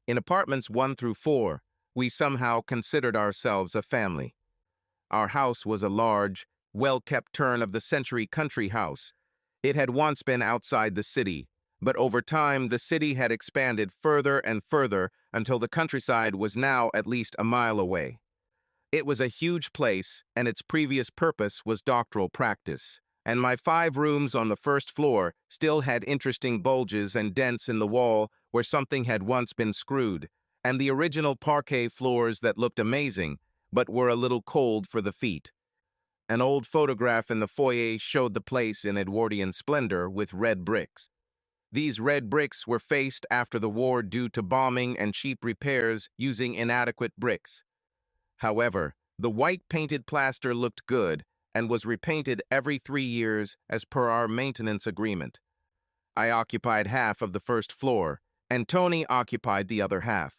In apartments 1 through 4, we somehow considered ourselves a family. Our house was a large, well-kept turn-of-the-century country house. It had once been outside the city, but over time the city had expanded further and further until the countryside was now at least a mile away. It was a huge place, and its previous purpose was doctoral practice, and my 5 rooms on the first floor still had interesting bulges and dents in the wall where something had once been screwed, and the original parquet floors that looked amazing, but were a little cold for the feet. An old photograph in the foyer showed the place in Edwardian splendor with red bricks. These red bricks were faced after the war due to bombing and cheap repairs using inadequate bricks. However, the white painted plaster looked good and was repainted every 3 years as per our maintenance agreement. I occupied half of the first floor, and Tony occupied the other half.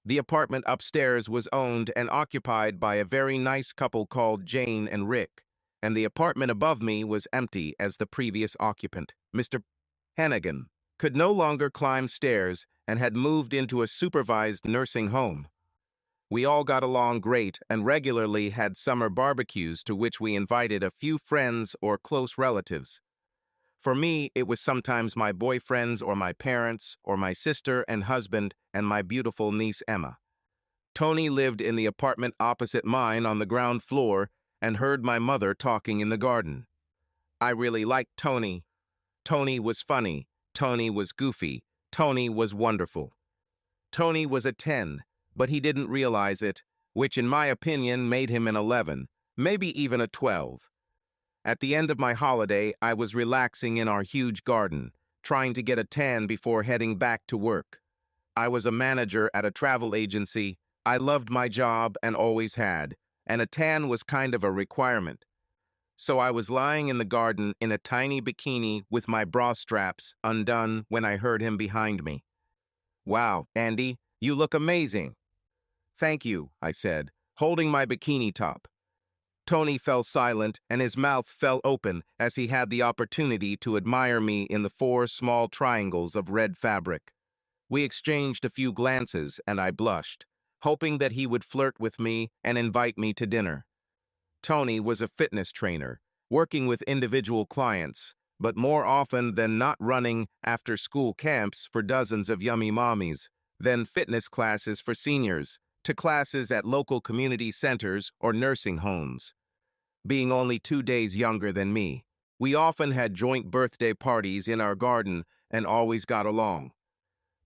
The apartment upstairs was owned and occupied by a very nice couple called Jane and Rick, and the apartment above me was empty as the previous occupant, Mr. Hannigan, could no longer climb stairs and had moved into a supervised nursing home. We all got along great and regularly had summer barbecues to which we invited a few friends or close relatives. For me, it was sometimes my boyfriends or my parents or my sister and husband and my beautiful niece Emma. Tony lived in the apartment opposite mine on the ground floor and heard my mother talking in the garden. I really liked Tony. Tony was funny. Tony was goofy. Tony was wonderful. Tony was a 10, but he didn't realize it, which in my opinion made him an 11, maybe even a 12. At the end of my holiday, I was relaxing in our huge garden, trying to get a tan before heading back to work. I was a manager at a travel agency. I loved my job and always had, and a tan was kind of a requirement. So I was lying in the garden in a tiny bikini with my bra straps undone when I heard him behind me. "Wow, Andy, you look amazing." "Thank you," I said, holding my bikini top. Tony fell silent and his mouth fell open as he had the opportunity to admire me in the 4 small triangles of red fabric. We exchanged a few glances and I blushed, hoping that he would flirt with me and invite me to dinner. Tony was a fitness trainer, working with individual clients, but more often than not running after-school camps for dozens of yummy mommies, then fitness classes for seniors, to classes at local community centers or nursing homes. Being only 2 days younger than me, we often had joint birthday parties in our garden and always got along.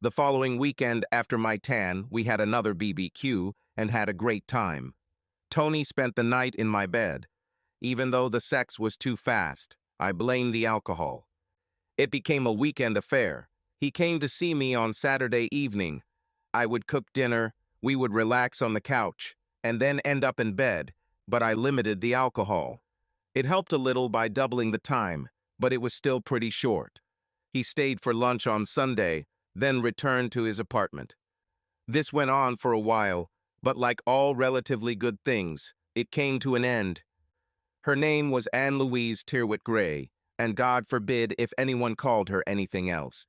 The following weekend after my tan, we had another BBQ and had a great time. Tony spent the night in my bed. Even though the sex was too fast, I blamed the alcohol. It became a weekend affair. He came to see me on Saturday evening. I would cook dinner, we would relax on the couch, and then end up in bed, but I limited the alcohol. It helped a little by doubling the time, but it was still pretty short. He stayed for lunch on Sunday, then returned to his apartment. This went on for a while, but like all relatively good things, it came to an end. Her name was Anne Louise Tyrwhitt Gray, and God forbid if anyone called her anything else.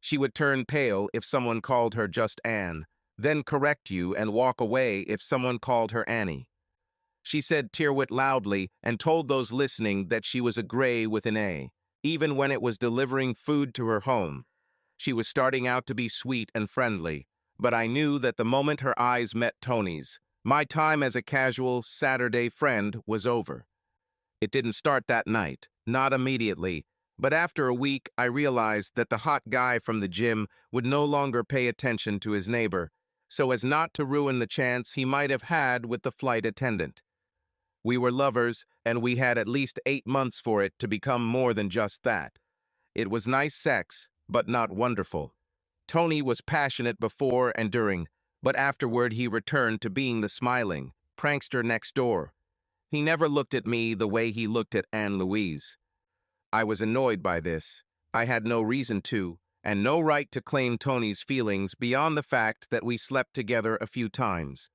She would turn pale if someone called her just Anne, then correct you and walk away if someone called her Annie. She said Tyrwhitt loudly and told those listening that she was a Gray with an A, even when it was delivering food to her home. She was starting out to be sweet and friendly, but I knew that the moment her eyes met Tony's, my time as a casual Saturday friend was over. It didn't start that night, not immediately, but after a week I realized that the hot guy from the gym would no longer pay attention to his neighbor, so as not to ruin the chance he might have had with the flight attendant. We were lovers, and we had at least 8 months for it to become more than just that. It was nice sex, but not wonderful. Tony was passionate before and during, but afterward he returned to being the smiling prankster next door. He never looked at me the way he looked at Anne Louise. I was annoyed by this. I had no reason to, and no right to claim Tony's feelings beyond the fact that we slept together a few times.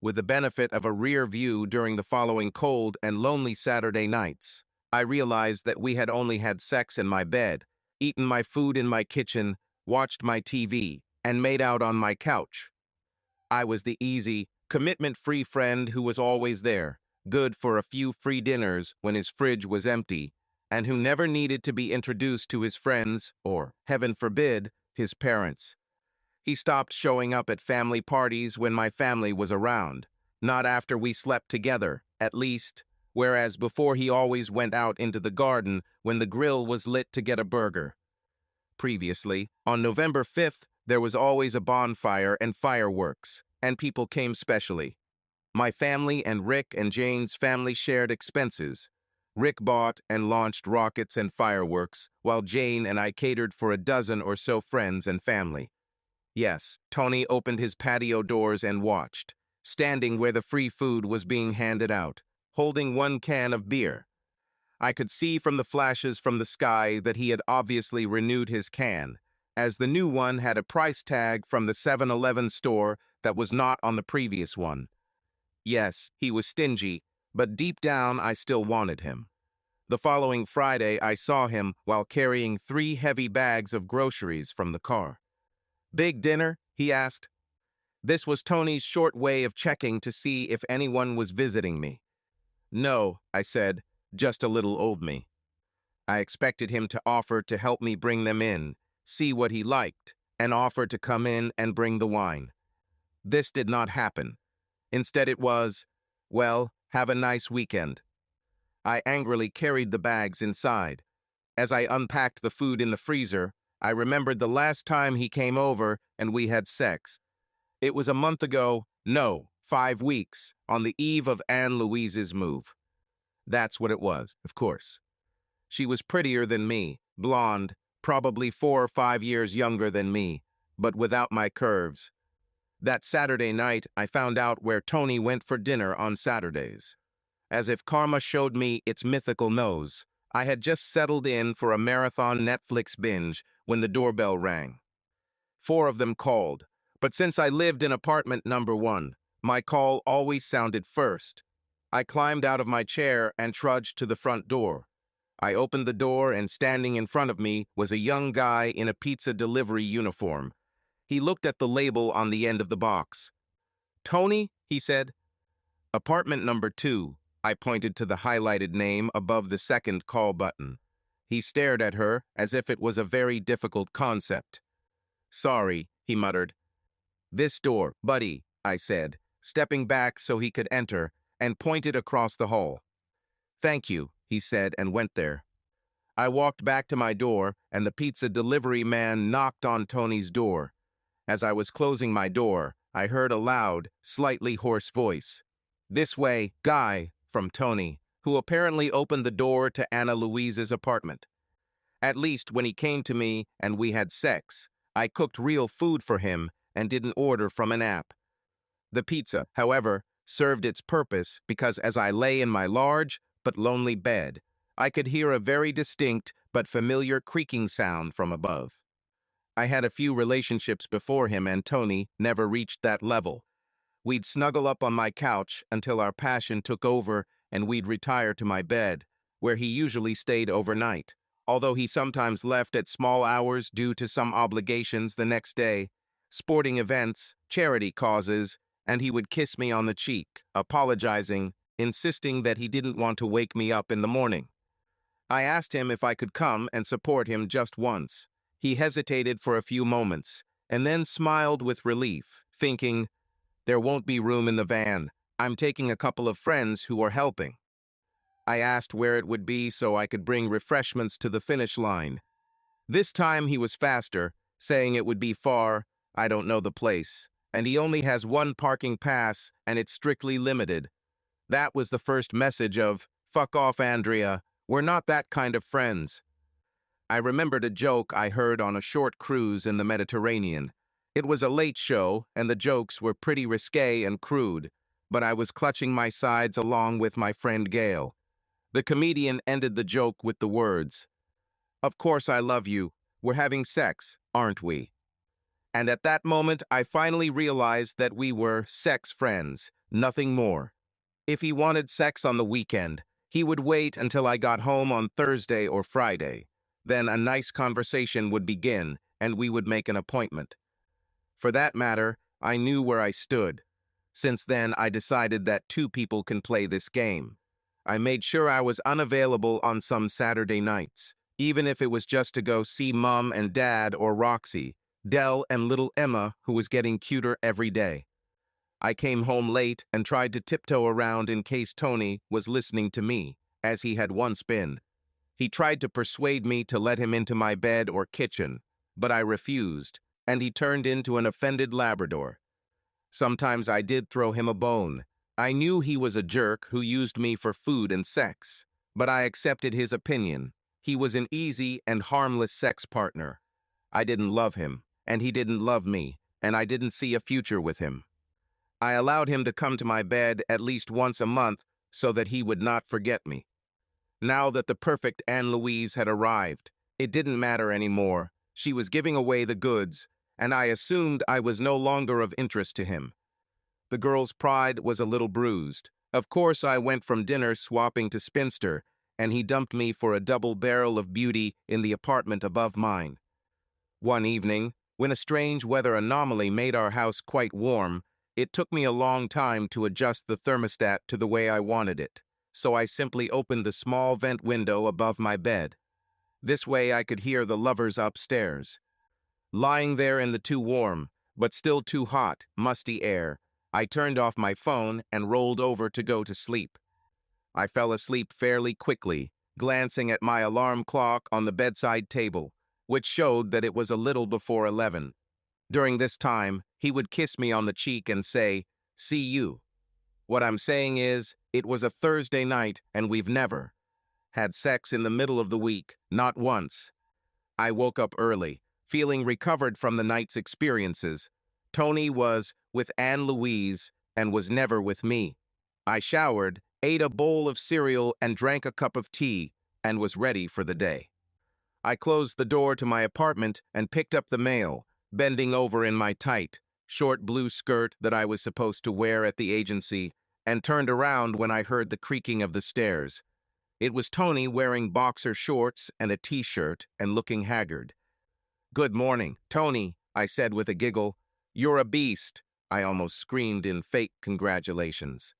With the benefit of a rear view during the following cold and lonely Saturday nights, I realized that we had only had sex in my bed, eaten my food in my kitchen, watched my TV, and made out on my couch. I was the easy, commitment-free friend who was always there, good for a few free dinners when his fridge was empty, and who never needed to be introduced to his friends or, heaven forbid, his parents. He stopped showing up at family parties when my family was around, not after we slept together, at least, whereas before he always went out into the garden when the grill was lit to get a burger. Previously, on November 5th, there was always a bonfire and fireworks, and people came specially. My family and Rick and Jane's family shared expenses. Rick bought and launched rockets and fireworks, while Jane and I catered for a dozen or so friends and family. Yes, Tony opened his patio doors and watched, standing where the free food was being handed out, holding one can of beer. I could see from the flashes from the sky that he had obviously renewed his can, as the new one had a price tag from the 7-Eleven store that was not on the previous one. Yes, he was stingy, but deep down I still wanted him. The following Friday, I saw him while carrying 3 heavy bags of groceries from the car. "Big dinner?" he asked. This was Tony's short way of checking to see if anyone was visiting me. "No," I said, "just a little old me." I expected him to offer to help me bring them in, see what he liked, and offer to come in and bring the wine. This did not happen. Instead it was, "Well, have a nice weekend." I angrily carried the bags inside. As I unpacked the food in the freezer, I remembered the last time he came over and we had sex. It was a month ago, no, 5 weeks, on the eve of Anne Louise's move. That's what it was, of course. She was prettier than me, blonde, probably 4 or 5 years younger than me, but without my curves. That Saturday night, I found out where Tony went for dinner on Saturdays. As if karma showed me its mythical nose, I had just settled in for a marathon Netflix binge when the doorbell rang. 4 of them called, but since I lived in apartment number 1, my call always sounded first. I climbed out of my chair and trudged to the front door. I opened the door, and standing in front of me was a young guy in a pizza delivery uniform. He looked at the label on the end of the box. "Tony?" he said. "Apartment number 2. I pointed to the highlighted name above the second call button. He stared at her as if it was a very difficult concept. "Sorry," he muttered. "This door, buddy," I said, stepping back so he could enter, and pointed across the hall. "Thank you," he said, and went there. I walked back to my door, and the pizza delivery man knocked on Tony's door. As I was closing my door, I heard a loud, slightly hoarse voice. "This way, guy," from Tony, who apparently opened the door to Anna Louise's apartment. At least when he came to me and we had sex, I cooked real food for him and didn't order from an app. The pizza, however, served its purpose because as I lay in my large but lonely bed, I could hear a very distinct but familiar creaking sound from above. I had a few relationships before him, and Tony never reached that level. We'd snuggle up on my couch until our passion took over, and we'd retire to my bed, where he usually stayed overnight, although he sometimes left at small hours due to some obligations the next day, sporting events, charity causes, and he would kiss me on the cheek, apologizing, insisting that he didn't want to wake me up in the morning. I asked him if I could come and support him just once. He hesitated for a few moments, and then smiled with relief, thinking, "There won't be room in the van. I'm taking a couple of friends who are helping." I asked where it would be so I could bring refreshments to the finish line. This time he was faster, saying it would be far, I don't know the place, and he only has 1 parking pass and it's strictly limited. That was the first message of, "Fuck off, Andrea. We're not that kind of friends." I remembered a joke I heard on a short cruise in the Mediterranean. It was a late show, and the jokes were pretty risque and crude, but I was clutching my sides along with my friend Gail. The comedian ended the joke with the words, "Of course I love you. We're having sex, aren't we?" And at that moment, I finally realized that we were sex friends, nothing more. If he wanted sex on the weekend, he would wait until I got home on Thursday or Friday. Then a nice conversation would begin, and we would make an appointment. For that matter, I knew where I stood. Since then, I decided that two people can play this game. I made sure I was unavailable on some Saturday nights, even if it was just to go see Mom and Dad or Roxy, Dell and little Emma, who was getting cuter every day. I came home late and tried to tiptoe around in case Tony was listening to me, as he had once been. He tried to persuade me to let him into my bed or kitchen, but I refused, and he turned into an offended Labrador. Sometimes I did throw him a bone. I knew he was a jerk who used me for food and sex, but I accepted his opinion. He was an easy and harmless sex partner. I didn't love him, and he didn't love me, and I didn't see a future with him. I allowed him to come to my bed at least once a month so that he would not forget me. Now that the perfect Anne Louise had arrived, it didn't matter anymore. She was giving away the goods, and I assumed I was no longer of interest to him. The girl's pride was a little bruised. Of course, I went from dinner swapping to spinster, and he dumped me for a double barrel of beauty in the apartment above mine. One evening, when a strange weather anomaly made our house quite warm, it took me a long time to adjust the thermostat to the way I wanted it, so I simply opened the small vent window above my bed. This way I could hear the lovers upstairs. Lying there in the too warm, but still too hot, musty air, I turned off my phone and rolled over to go to sleep. I fell asleep fairly quickly, glancing at my alarm clock on the bedside table, which showed that it was a little before 11. During this time, he would kiss me on the cheek and say, "See you." What I'm saying is, it was a Thursday night and we've never had sex in the middle of the week, not once. I woke up early, feeling recovered from the night's experiences. Tony was with Anne Louise and was never with me. I showered, ate a bowl of cereal and drank a cup of tea, and was ready for the day. I closed the door to my apartment and picked up the mail, bending over in my tight, short blue skirt that I was supposed to wear at the agency, and turned around when I heard the creaking of the stairs. It was Tony wearing boxer shorts and a t-shirt and looking haggard. "Good morning, Tony," I said with a giggle. "You're a beast," I almost screamed in fake congratulations.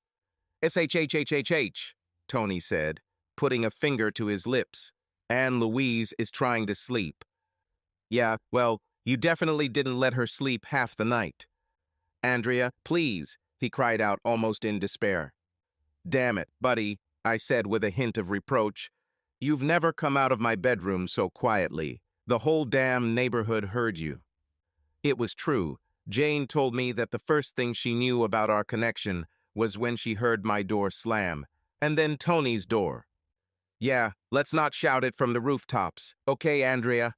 "SHHHHH," Tony said, putting a finger to his lips. "Anne Louise is trying to sleep." "Yeah, well, you definitely didn't let her sleep half the night." "Andrea, please," he cried out almost in despair. "Damn it, buddy," I said with a hint of reproach. "You've never come out of my bedroom so quietly. The whole damn neighborhood heard you." It was true. Jane told me that the first thing she knew about our connection was when she heard my door slam, and then Tony's door. "Yeah, let's not shout it from the rooftops. Okay, Andrea?"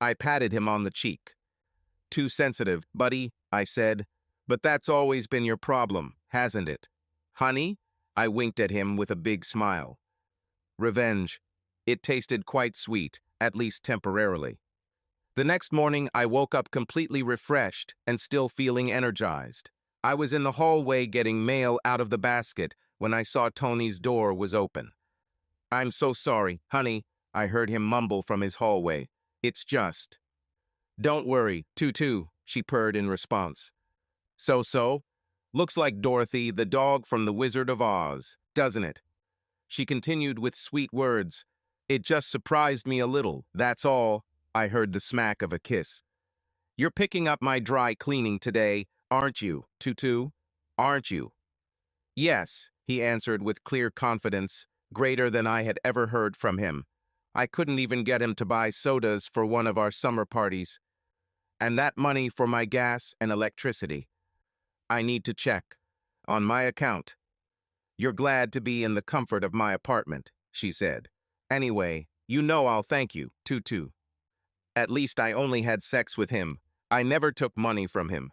I patted him on the cheek. "Too sensitive, buddy," I said. "But that's always been your problem, hasn't it?" "Honey?" I winked at him with a big smile. Revenge. It tasted quite sweet, at least temporarily. The next morning, I woke up completely refreshed and still feeling energized. I was in the hallway getting mail out of the basket when I saw Tony's door was open. "I'm so sorry, honey," I heard him mumble from his hallway. "It's just—" "Don't worry, Tutu," she purred in response. So? Looks like Dorothy, the dog from The Wizard of Oz, doesn't it?" She continued with sweet words. "It just surprised me a little, that's all." I heard the smack of a kiss. "You're picking up my dry cleaning today, aren't you, Tutu? Aren't you?" "Yes," he answered with clear confidence, greater than I had ever heard from him. I couldn't even get him to buy sodas for one of our summer parties. "And that money for my gas and electricity. I need to check. On my account." "You're glad to be in the comfort of my apartment," she said. "Anyway, you know I'll thank you, Tutu. At least I only had sex with him. I never took money from him."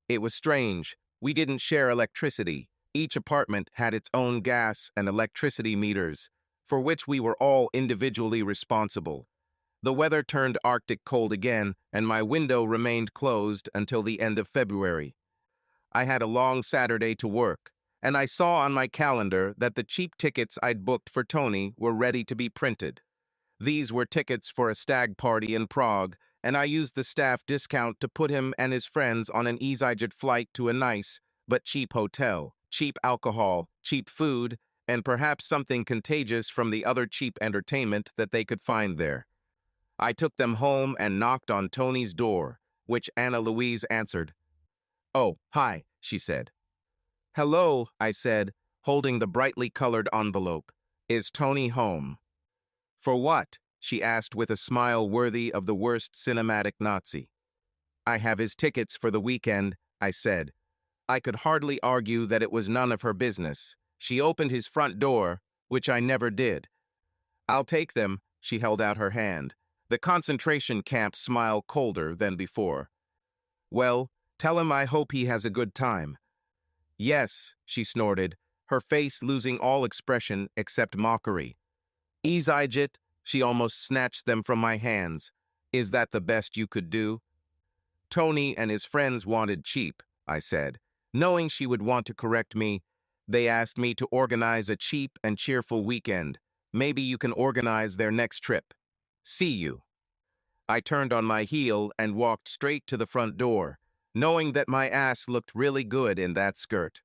It was strange. We didn't share electricity. Each apartment had its own gas and electricity meters, for which we were all individually responsible. The weather turned Arctic cold again, and my window remained closed until the end of February. I had a long Saturday to work, and I saw on my calendar that the cheap tickets I'd booked for Tony were ready to be printed. These were tickets for a stag party in Prague, and I used the staff discount to put him and his friends on an EasyJet flight to a nice but cheap hotel, cheap alcohol, cheap food, and perhaps something contagious from the other cheap entertainment that they could find there. I took them home and knocked on Tony's door, which Anna Louise answered. "Oh, hi," she said. "Hello," I said, holding the brightly colored envelope. "Is Tony home?" "For what?" she asked with a smile worthy of the worst cinematic Nazi. "I have his tickets for the weekend," I said. I could hardly argue that it was none of her business. She opened his front door, which I never did. "I'll take them," she held out her hand. The concentration camp smile colder than before. "Well, tell him I hope he has a good time." "Yes," she snorted, her face losing all expression except mockery. "EasyJet," she almost snatched them from my hands. "Is that the best you could do?" "Tony and his friends wanted cheap," I said. Knowing she would want to correct me, they asked me to organize a cheap and cheerful weekend. Maybe you can organize their next trip. See you. I turned on my heel and walked straight to the front door, knowing that my ass looked really good in that skirt.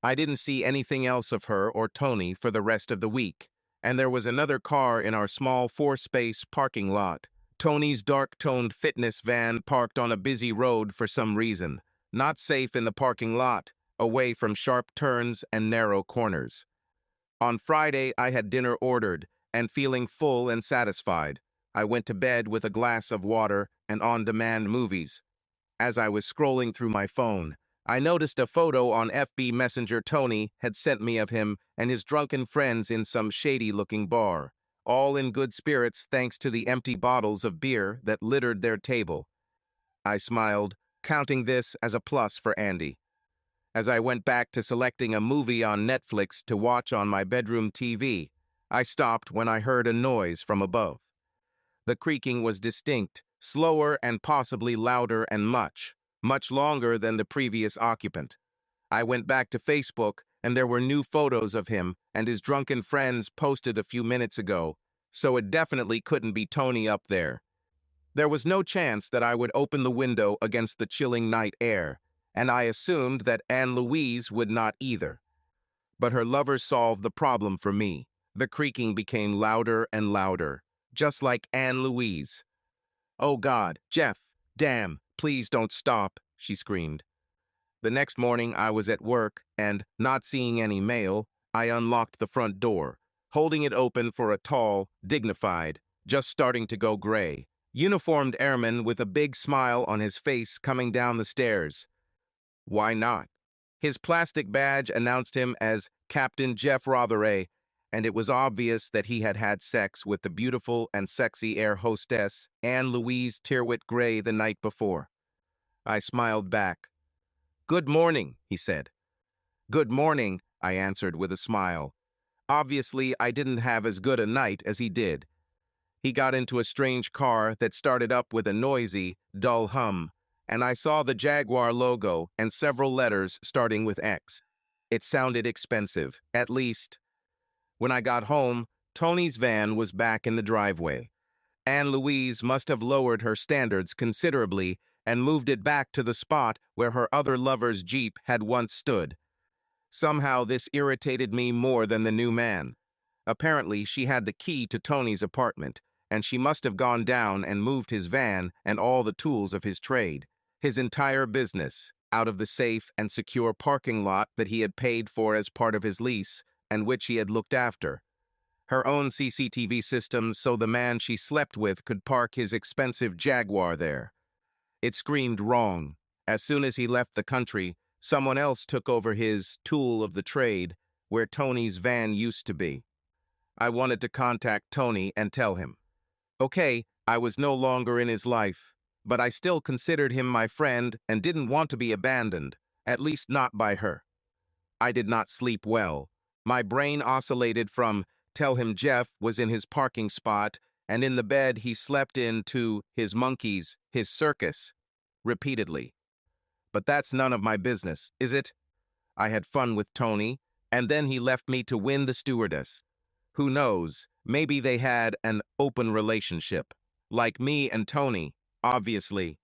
I didn't see anything else of her or Tony for the rest of the week, and there was another car in our small four-space parking lot. Tony's dark-toned fitness van parked on a busy road for some reason, not safe in the parking lot, away from sharp turns and narrow corners. On Friday, I had dinner ordered, and feeling full and satisfied, I went to bed with a glass of water and on-demand movies. As I was scrolling through my phone, I noticed a photo on FB Messenger Tony had sent me of him and his drunken friends in some shady-looking bar, all in good spirits thanks to the empty bottles of beer that littered their table. I smiled, counting this as a plus for Andy. As I went back to selecting a movie on Netflix to watch on my bedroom TV, I stopped when I heard a noise from above. The creaking was distinct, slower and possibly louder and much longer than the previous occupant. I went back to Facebook, and there were new photos of him and his drunken friends posted a few minutes ago, so it definitely couldn't be Tony up there. There was no chance that I would open the window against the chilling night air, and I assumed that Anne Louise would not either. But her lovers solved the problem for me. The creaking became louder and louder, just like Anne Louise. "Oh God, Jeff, damn, please don't stop," she screamed. The next morning I was at work, and, not seeing any mail, I unlocked the front door, holding it open for a tall, dignified, just starting to go gray, uniformed airman with a big smile on his face coming down the stairs. Why not? His plastic badge announced him as Captain Jeff Rotheray, and it was obvious that he had had sex with the beautiful and sexy air hostess Anne Louise Tyrwhitt Gray the night before. I smiled back. "Good morning," he said. "Good morning," I answered with a smile. Obviously, I didn't have as good a night as he did. He got into a strange car that started up with a noisy, dull hum, and I saw the Jaguar logo and several letters starting with X. It sounded expensive, at least. When I got home, Tony's van was back in the driveway. Anne Louise must have lowered her standards considerably and moved it back to the spot where her other lover's Jeep had once stood. Somehow this irritated me more than the new man. Apparently, she had the key to Tony's apartment, and she must have gone down and moved his van and all the tools of his trade, his entire business, out of the safe and secure parking lot that he had paid for as part of his lease and which he had looked after. Her own CCTV system so the man she slept with could park his expensive Jaguar there. It screamed wrong. As soon as he left the country, someone else took over his tool of the trade, where Tony's van used to be. I wanted to contact Tony and tell him. Okay, I was no longer in his life, but I still considered him my friend and didn't want to be abandoned, at least not by her. I did not sleep well. My brain oscillated from tell him Jeff was in his parking spot and in the bed he slept in to his monkeys, his circus, repeatedly. But that's none of my business, is it? I had fun with Tony, and then he left me to win the stewardess. Who knows, maybe they had an open relationship, like me and Tony. Obviously.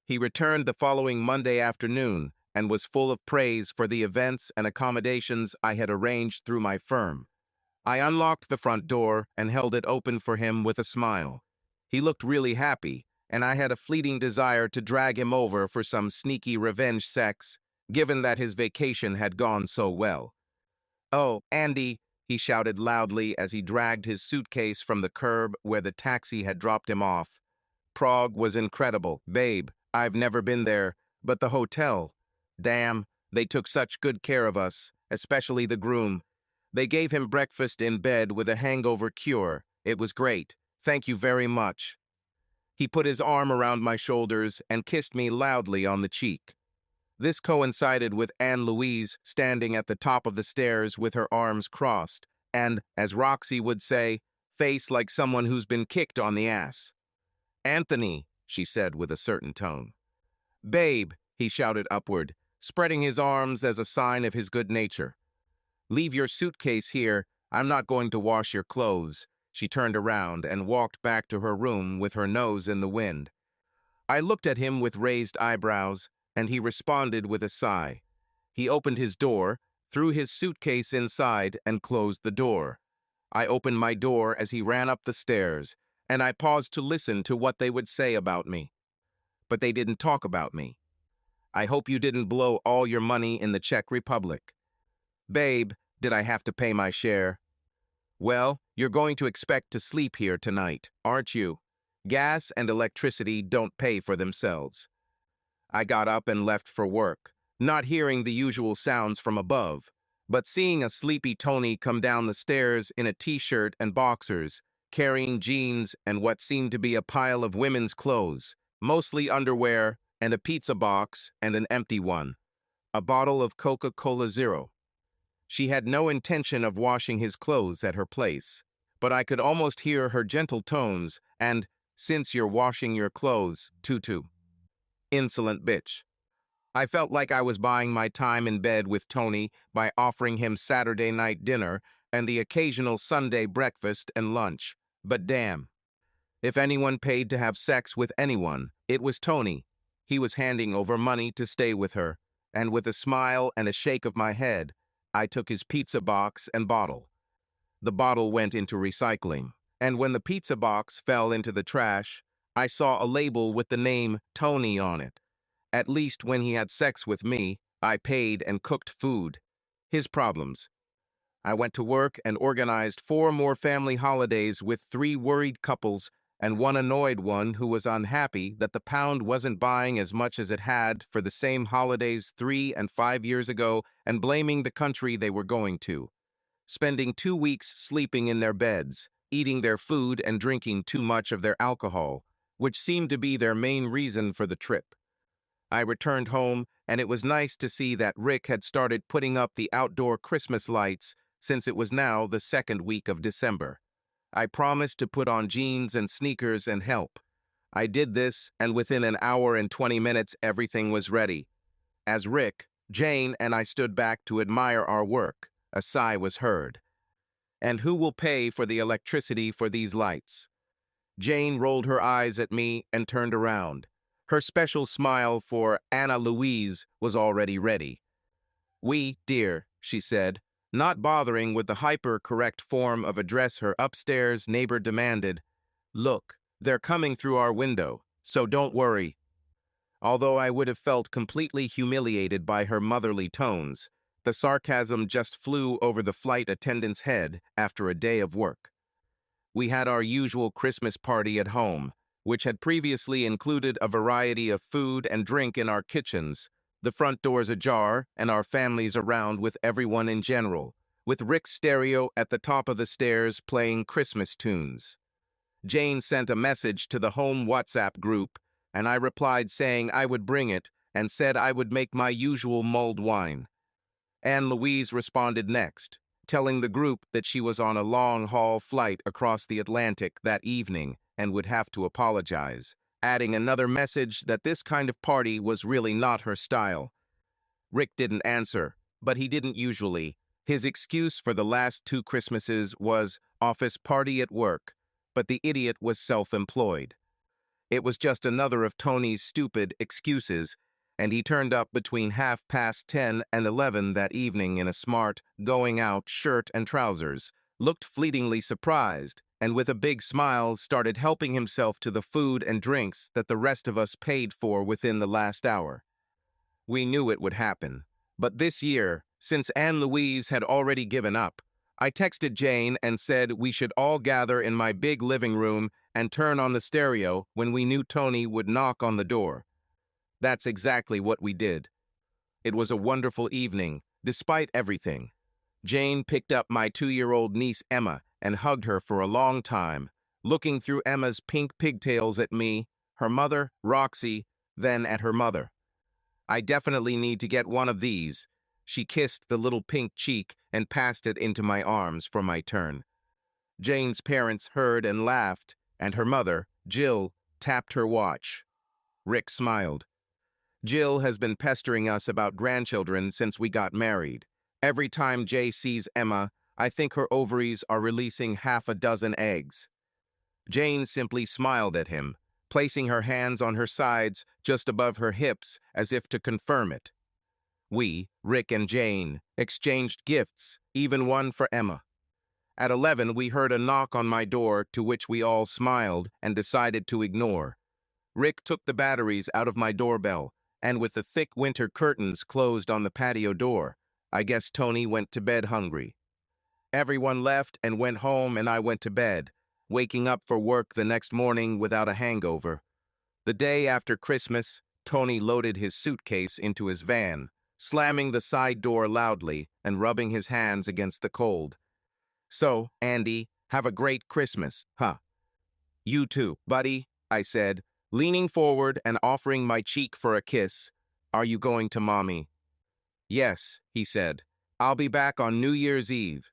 He returned the following Monday afternoon and was full of praise for the events and accommodations I had arranged through my firm. I unlocked the front door and held it open for him with a smile. He looked really happy, and I had a fleeting desire to drag him over for some sneaky revenge sex, given that his vacation had gone so well. "Oh, Andy," he shouted loudly as he dragged his suitcase from the curb where the taxi had dropped him off. "Prague was incredible, babe. I've never been there, but the hotel. Damn, they took such good care of us, especially the groom. They gave him breakfast in bed with a hangover cure. It was great. Thank you very much." He put his arm around my shoulders and kissed me loudly on the cheek. This coincided with Anne Louise standing at the top of the stairs with her arms crossed, and, as Roxy would say, face like someone who's been kicked on the ass. "Anthony," she said with a certain tone. "Babe," he shouted upward, spreading his arms as a sign of his good nature. "Leave your suitcase here. I'm not going to wash your clothes." She turned around and walked back to her room with her nose in the wind. I looked at him with raised eyebrows, and he responded with a sigh. He opened his door, threw his suitcase inside, and closed the door. I opened my door as he ran up the stairs, and I paused to listen to what they would say about me. But they didn't talk about me. "I hope you didn't blow all your money in the Czech Republic." "Babe, did I have to pay my share?" "Well, you're going to expect to sleep here tonight, aren't you? Gas and electricity don't pay for themselves." I got up and left for work, not hearing the usual sounds from above, but seeing a sleepy Tony come down the stairs in a t-shirt and boxers, carrying jeans and what seemed to be a pile of women's clothes, mostly underwear, and a pizza box and an empty one, a bottle of Coca-Cola Zero. She had no intention of washing his clothes at her place, but I could almost hear her gentle tones and, "Since you're washing your clothes, Tutu." Insolent bitch. I felt like I was buying my time in bed with Tony by offering him Saturday night dinner and the occasional Sunday breakfast and lunch. But damn, if anyone paid to have sex with anyone, it was Tony. He was handing over money to stay with her, and with a smile and a shake of my head, I took his pizza box and bottle. The bottle went into recycling, and when the pizza box fell into the trash, I saw a label with the name Tony on it. At least when he had sex with me, I paid and cooked food. His problems. I went to work and organized 4 more family holidays with 3 worried couples and one annoyed one who was unhappy that the pound wasn't buying as much as it had for the same holidays 3 and 5 years ago and blaming the country they were going to. Spending 2 weeks sleeping in their beds, eating their food and drinking too much of their alcohol, which seemed to be their main reason for the trip. I returned home, and it was nice to see that Rick had started putting up the outdoor Christmas lights since it was now the 2nd week of December. I promised to put on jeans and sneakers and help. I did this, and within an hour and 20 minutes, everything was ready. As Rick, Jane, and I stood back to admire our work, a sigh was heard. "And who will pay for the electricity for these lights?" Jane rolled her eyes at me and turned around. Her special smile for Anna Louise was already ready. "We, dear," she said, not bothering with the hyper-correct form of address her upstairs neighbor demanded. "Look, they're coming through our window, so don't worry." Although I would have felt completely humiliated by her motherly tones, the sarcasm just flew over the flight attendant's head after a day of work. We had our usual Christmas party at home, which had previously included a variety of food and drink in our kitchens, the front doors ajar, and our families around with everyone in general, with Rick's stereo at the top of the stairs playing Christmas tunes. Jane sent a message to the home WhatsApp group, and I replied saying I would bring it and said I would make my usual mulled wine. Anne Louise responded next, telling the group that she was on a long-haul flight across the Atlantic that evening and would have to apologize, adding another message that this kind of party was really not her style. Rick didn't answer, but he didn't usually. His excuse for the last 2 Christmases was office party at work, but the idiot was self-employed. It was just another of Tony's stupid excuses, and he turned up between 10:30 and 11 that evening in a smart, going-out shirt and trousers, looked fleetingly surprised, and with a big smile started helping himself to the food and drinks that the rest of us paid for within the last hour. We knew it would happen, but this year, since Anne Louise had already given up, I texted Jane and said we should all gather in my big living room and turn on the stereo when we knew Tony would knock on the door. That's exactly what we did. It was a wonderful evening, despite everything. Jane picked up my 2-year-old niece Emma and hugged her for a long time, looking through Emma's pink pigtails at me, her mother, Roxy, then at her mother. I definitely need to get one of these. She kissed the little pink cheek and passed it into my arms for my turn. Jane's parents heard and laughed, and her mother, Jill, tapped her watch. Rick smiled. Jill has been pestering us about grandchildren since we got married. Every time Jay sees Emma, I think her ovaries are releasing half a dozen eggs. Jane simply smiled at him, placing her hands on her sides just above her hips as if to confirm it. We, Rick and Jane, exchanged gifts, even one for Emma. At 11, we heard a knock on my door, to which we all smiled and decided to ignore. Rick took the batteries out of my doorbell, and with the thick winter curtains closed on the patio door, I guess Tony went to bed hungry. Everyone left and went home, and I went to bed, waking up for work the next morning without a hangover. The day after Christmas, Tony loaded his suitcase into his van, slamming the side door loudly and rubbing his hands against the cold. "So, Andy, have a great Christmas, huh?" "You too, buddy," I said, leaning forward and offering my cheek for a kiss. "Are you going to Mommy?" "Yes," he said. "I'll be back on New Year's Eve."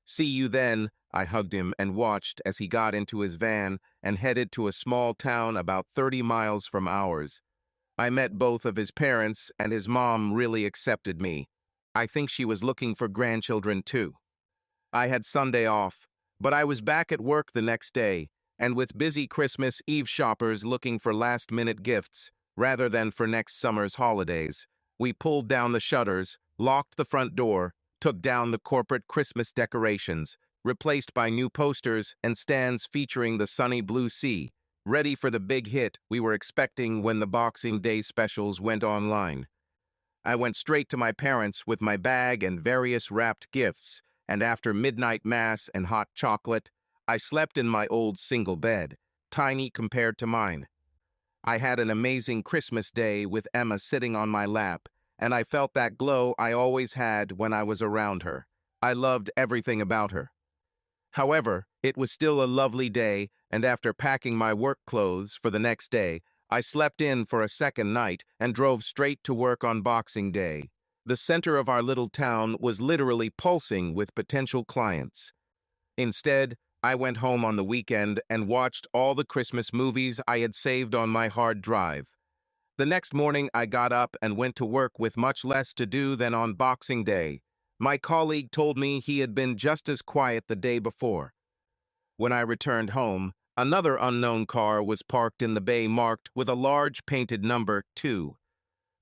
"See you then," I hugged him and watched as he got into his van and headed to a small town about 30 miles from ours. I met both of his parents, and his mom really accepted me. I think she was looking for grandchildren too. I had Sunday off, but I was back at work the next day, and with busy Christmas Eve shoppers looking for last-minute gifts, rather than for next summer's holidays, we pulled down the shutters, locked the front door, took down the corporate Christmas decorations, replaced by new posters and stands featuring the sunny blue sea, ready for the big hit we were expecting when the Boxing Day specials went online. I went straight to my parents with my bag and various wrapped gifts, and after midnight mass and hot chocolate, I slept in my old single bed, tiny compared to mine. I had an amazing Christmas day with Emma sitting on my lap, and I felt that glow I always had when I was around her. I loved everything about her. However, it was still a lovely day, and after packing my work clothes for the next day, I slept in for a second night and drove straight to work on Boxing Day. The center of our little town was literally pulsing with potential clients. Instead, I went home on the weekend and watched all the Christmas movies I had saved on my hard drive. The next morning, I got up and went to work with much less to do than on Boxing Day. My colleague told me he had been just as quiet the day before. When I returned home, another unknown car was parked in the bay marked with a large painted number 2.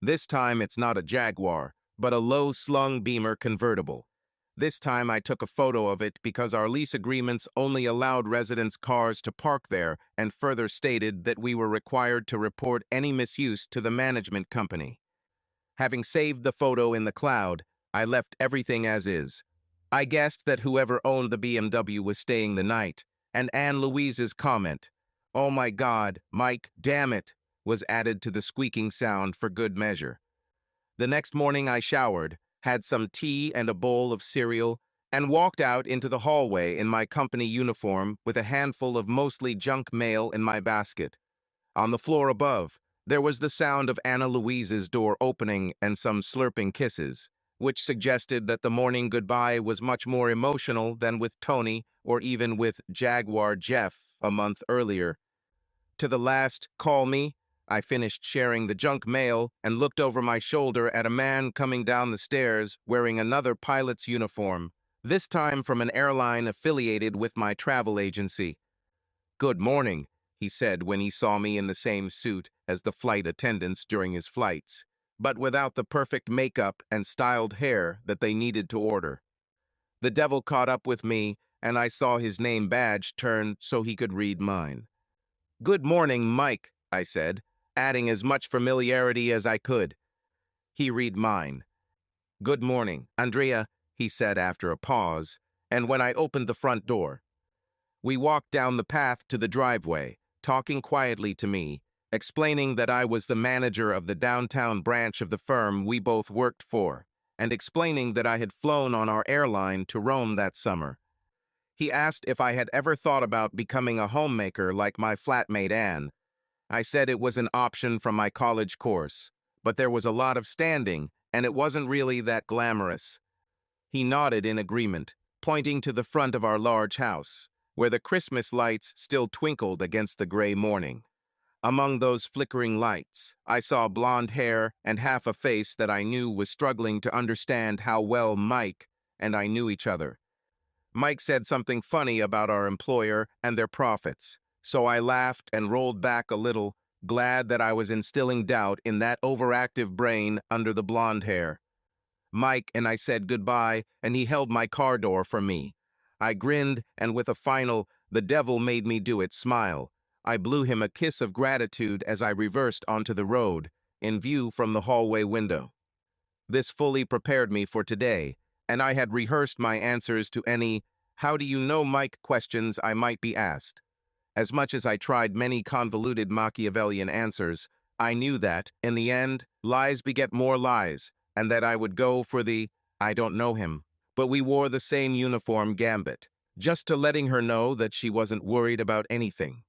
This time it's not a Jaguar, but a low-slung Beamer convertible. This time I took a photo of it because our lease agreements only allowed residents' cars to park there and further stated that we were required to report any misuse to the management company. Having saved the photo in the cloud, I left everything as is. I guessed that whoever owned the BMW was staying the night, and Anne Louise's comment, "Oh my God, Mike, damn it," was added to the squeaking sound for good measure. The next morning I showered, had some tea and a bowl of cereal, and walked out into the hallway in my company uniform with a handful of mostly junk mail in my basket. On the floor above, there was the sound of Anna Louise's door opening and some slurping kisses, which suggested that the morning goodbye was much more emotional than with Tony or even with Jaguar Jeff a month earlier. To the last, "Call me," I finished sharing the junk mail and looked over my shoulder at a man coming down the stairs wearing another pilot's uniform, this time from an airline affiliated with my travel agency. "Good morning," he said when he saw me in the same suit as the flight attendants during his flights, but without the perfect makeup and styled hair that they needed to order. The devil caught up with me, and I saw his name badge turn so he could read mine. "Good morning, Mike," I said, adding as much familiarity as I could. He read mine. "Good morning, Andrea," he said after a pause, and when I opened the front door. We walked down the path to the driveway, talking quietly to me, explaining that I was the manager of the downtown branch of the firm we both worked for, and explaining that I had flown on our airline to Rome that summer. He asked if I had ever thought about becoming a homemaker like my flatmate Anne. I said it was an option from my college course, but there was a lot of standing, and it wasn't really that glamorous. He nodded in agreement, pointing to the front of our large house, where the Christmas lights still twinkled against the gray morning. Among those flickering lights, I saw blonde hair and half a face that I knew was struggling to understand how well Mike and I knew each other. Mike said something funny about our employer and their profits, so I laughed and rolled back a little, glad that I was instilling doubt in that overactive brain under the blonde hair. Mike and I said goodbye, and he held my car door for me. I grinned, and with a final, "the devil made me do it" smile, I blew him a kiss of gratitude as I reversed onto the road, in view from the hallway window. This fully prepared me for today, and I had rehearsed my answers to any "how do you know Mike" questions I might be asked. As much as I tried many convoluted Machiavellian answers, I knew that, in the end, lies beget more lies, and that I would go for the "I don't know him." But we wore the same uniform gambit, just to letting her know that she wasn't worried about anything.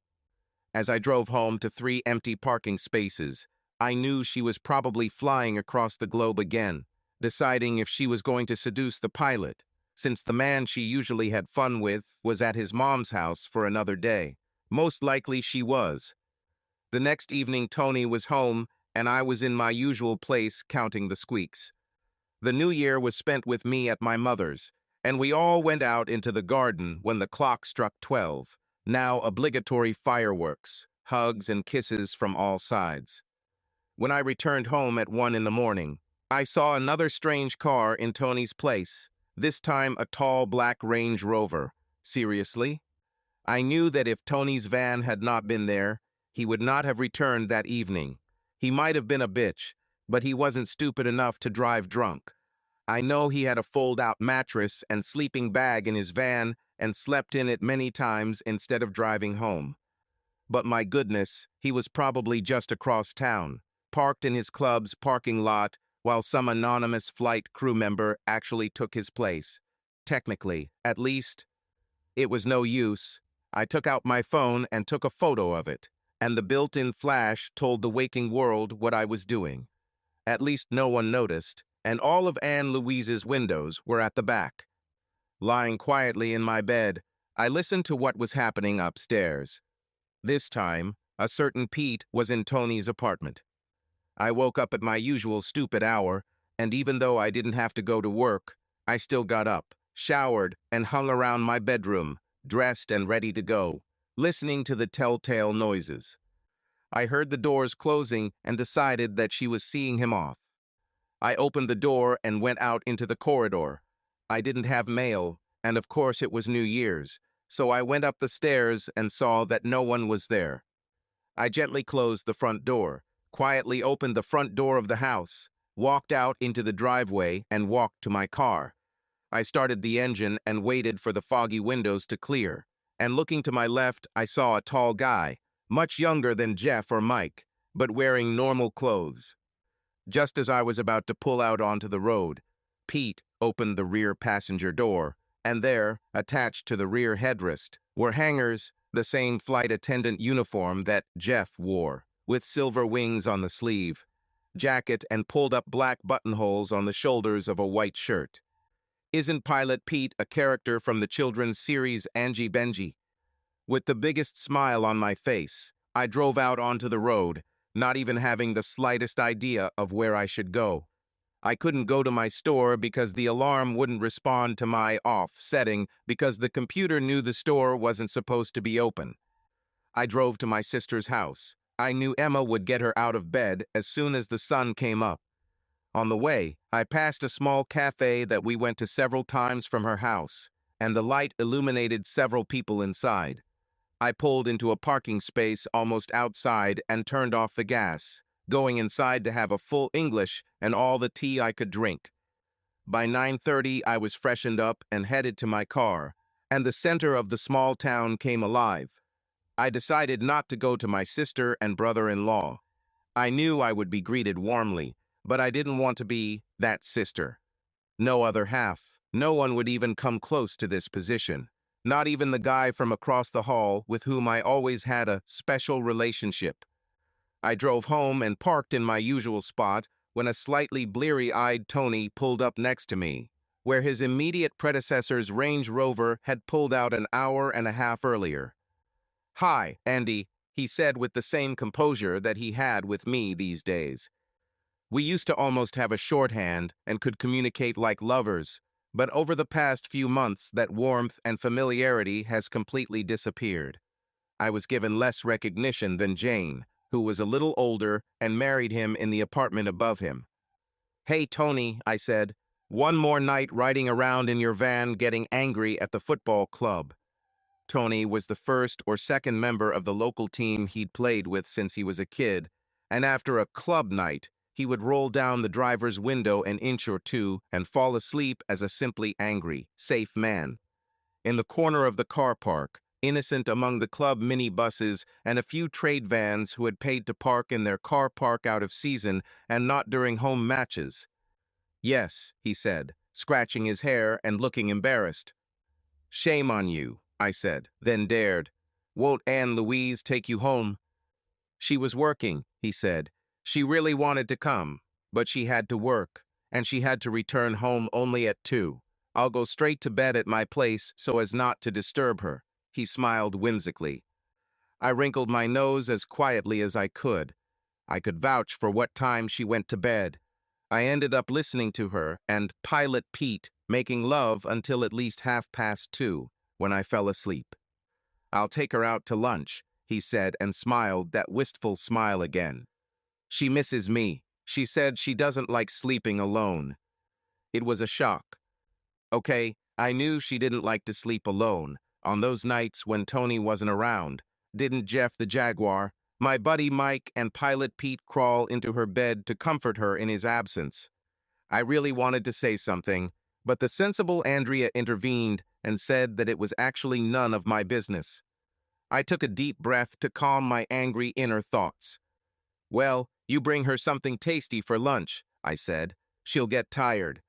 As I drove home to 3 empty parking spaces, I knew she was probably flying across the globe again, deciding if she was going to seduce the pilot, since the man she usually had fun with was at his mom's house for another day. Most likely she was. The next evening Tony was home, and I was in my usual place counting the squeaks. The new year was spent with me at my mother's, and we all went out into the garden when the clock struck 12. Now obligatory fireworks, hugs and kisses from all sides. When I returned home at 1 in the morning, I saw another strange car in Tony's place, this time a tall black Range Rover. Seriously? I knew that if Tony's van had not been there, he would not have returned that evening. He might have been a bitch, but he wasn't stupid enough to drive drunk. I know he had a fold-out mattress and sleeping bag in his van and slept in it many times instead of driving home. But my goodness, he was probably just across town, parked in his club's parking lot while some anonymous flight crew member actually took his place. Technically, at least. It was no use. I took out my phone and took a photo of it, and the built-in flash told the waking world what I was doing. At least no one noticed, and all of Anne Louise's windows were at the back. Lying quietly in my bed, I listened to what was happening upstairs. This time, a certain Pete was in Tony's apartment. I woke up at my usual stupid hour, and even though I didn't have to go to work, I still got up, showered, and hung around my bedroom, dressed and ready to go, listening to the telltale noises. I heard the doors closing and decided that she was seeing him off. I opened the door and went out into the corridor. I didn't have mail, and of course it was New Year's, so I went up the stairs and saw that no one was there. I gently closed the front door, quietly opened the front door of the house, walked out into the driveway, and walked to my car. I started the engine and waited for the foggy windows to clear, and looking to my left, I saw a tall guy, much younger than Jeff or Mike, but wearing normal clothes. Just as I was about to pull out onto the road, Pete opened the rear passenger door, and there, attached to the rear headrest, were hangers, the same flight attendant uniform that Jeff wore, with silver wings on the sleeve, jacket and pulled-up black buttonholes on the shoulders of a white shirt. Isn't Pilot Pete a character from the children's series Angie Benji? With the biggest smile on my face, I drove out onto the road, not even having the slightest idea of where I should go. I couldn't go to my store because the alarm wouldn't respond to my off setting because the computer knew the store wasn't supposed to be open. I drove to my sister's house. I knew Emma would get her out of bed as soon as the sun came up. On the way, I passed a small cafe that we went to several times from her house, and the light illuminated several people inside. I pulled into a parking space almost outside and turned off the gas, going inside to have a full English and all the tea I could drink. By 9:30, I was freshened up and headed to my car, and the center of the small town came alive. I decided not to go to my sister and brother-in-law. I knew I would be greeted warmly, but I didn't want to be that sister. No other half. No one would even come close to this position. Not even the guy from across the hall with whom I always had a special relationship. I drove home and parked in my usual spot when a slightly bleary-eyed Tony pulled up next to me, where his immediate predecessor's Range Rover had pulled out an hour and a half earlier. "Hi, Andy," he said with the same composure that he had with me these days. We used to almost have a shorthand and could communicate like lovers, but over the past few months that warmth and familiarity has completely disappeared. I was given less recognition than Jane, who was a little older and married him in the apartment above him. "Hey, Tony," I said, "one more night riding around in your van getting angry at the football club." Tony was the first or second member of the local team he'd played with since he was a kid, and after a club night, he would roll down the driver's window an inch or two and fall asleep as a simply angry, safe man. In the corner of the car park, innocent among the club minibuses and a few trade vans who had paid to park in their car park out of season and not during home matches. "Yes," he said, scratching his hair and looking embarrassed. "Shame on you," I said, then dared. "Won't Anne Louise take you home?" "She was working," he said. "She really wanted to come, but she had to work, and she had to return home only at 2. I'll go straight to bed at my place so as not to disturb her." He smiled whimsically. I wrinkled my nose as quietly as I could. I could vouch for what time she went to bed. I ended up listening to her and Pilot Pete making love until at least 2:30, when I fell asleep. "I'll take her out to lunch," he said, and smiled that wistful smile again. "She misses me. She said she doesn't like sleeping alone." It was a shock. Okay, I knew she didn't like to sleep alone. On those nights when Tony wasn't around, didn't Jeff the Jaguar, my buddy Mike, and Pilot Pete crawl into her bed to comfort her in his absence? I really wanted to say something, but the sensible Andrea intervened and said that it was actually none of my business. I took a deep breath to calm my angry inner thoughts. "Well, you bring her something tasty for lunch," I said. "She'll get tired."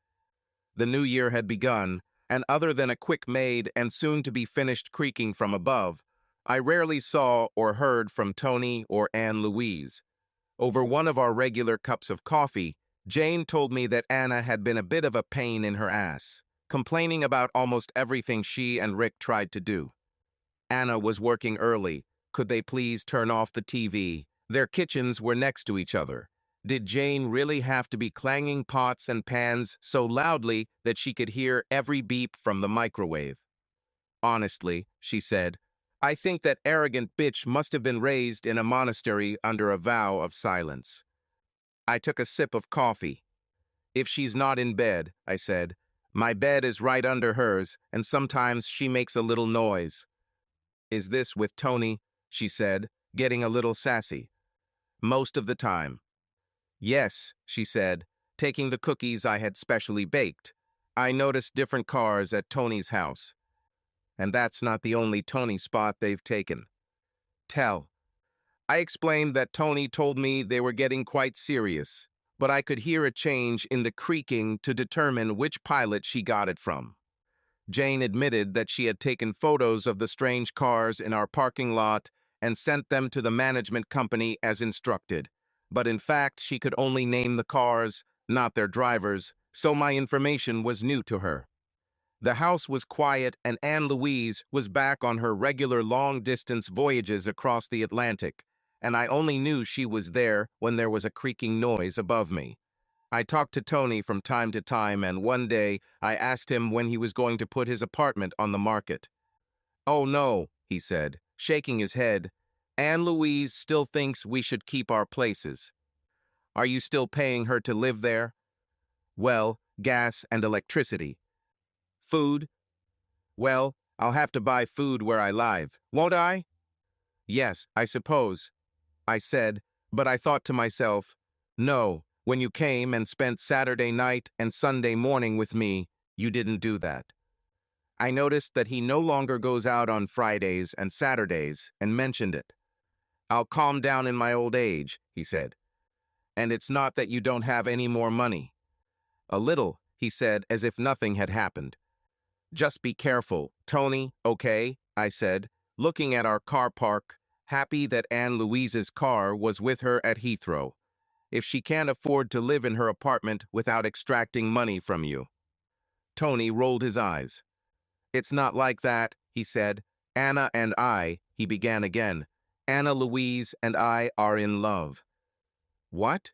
The new year had begun, and other than a quick maid and soon-to-be-finished creaking from above, I rarely saw or heard from Tony or Anne Louise. Over one of our regular cups of coffee, Jane told me that Anna had been a bit of a pain in her ass, complaining about almost everything she and Rick tried to do. Anna was working early. Could they please turn off the TV? Their kitchens were next to each other. Did Jane really have to be clanging pots and pans so loudly that she could hear every beep from the microwave? "Honestly," she said, "I think that arrogant bitch must have been raised in a monastery under a vow of silence." I took a sip of coffee. "If she's not in bed," I said, "my bed is right under hers, and sometimes she makes a little noise." "Is this with Tony?" she said, getting a little sassy. "Most of the time." "Yes," she said, taking the cookies I had specially baked. "I noticed different cars at Tony's house. And that's not the only Tony spot they've taken." "Tell." I explained that Tony told me they were getting quite serious, but I could hear a change in the creaking to determine which pilot she got it from. Jane admitted that she had taken photos of the strange cars in our parking lot and sent them to the management company as instructed, but in fact she could only name the cars, not their drivers, so my information was new to her. The house was quiet and Anne Louise was back on her regular long-distance voyages across the Atlantic, and I only knew she was there when there was a creaking noise above me. I talked to Tony from time to time, and one day I asked him when he was going to put his apartment on the market. "Oh no," he said, shaking his head. Anne Louise still thinks we should keep our places. Are you still paying her to live there? Well, gas and electricity. Food? Well, I'll have to buy food where I live, won't I? Yes, I suppose, I said, but I thought to myself, no, when you came and spent Saturday night and Sunday morning with me, you didn't do that. I noticed that he no longer goes out on Fridays and Saturdays and mentioned it. I'll calm down in my old age, he said. And it's not that you don't have any more money. A little, he said, as if nothing had happened. Just be careful, Tony, okay? I said, looking at our car park, happy that Anne Louise's car was with her at Heathrow. If she can't afford to live in her apartment without extracting money from you. Tony rolled his eyes. It's not like that, he said. Anna and I, he began again. Anna Louise and I are in love. What?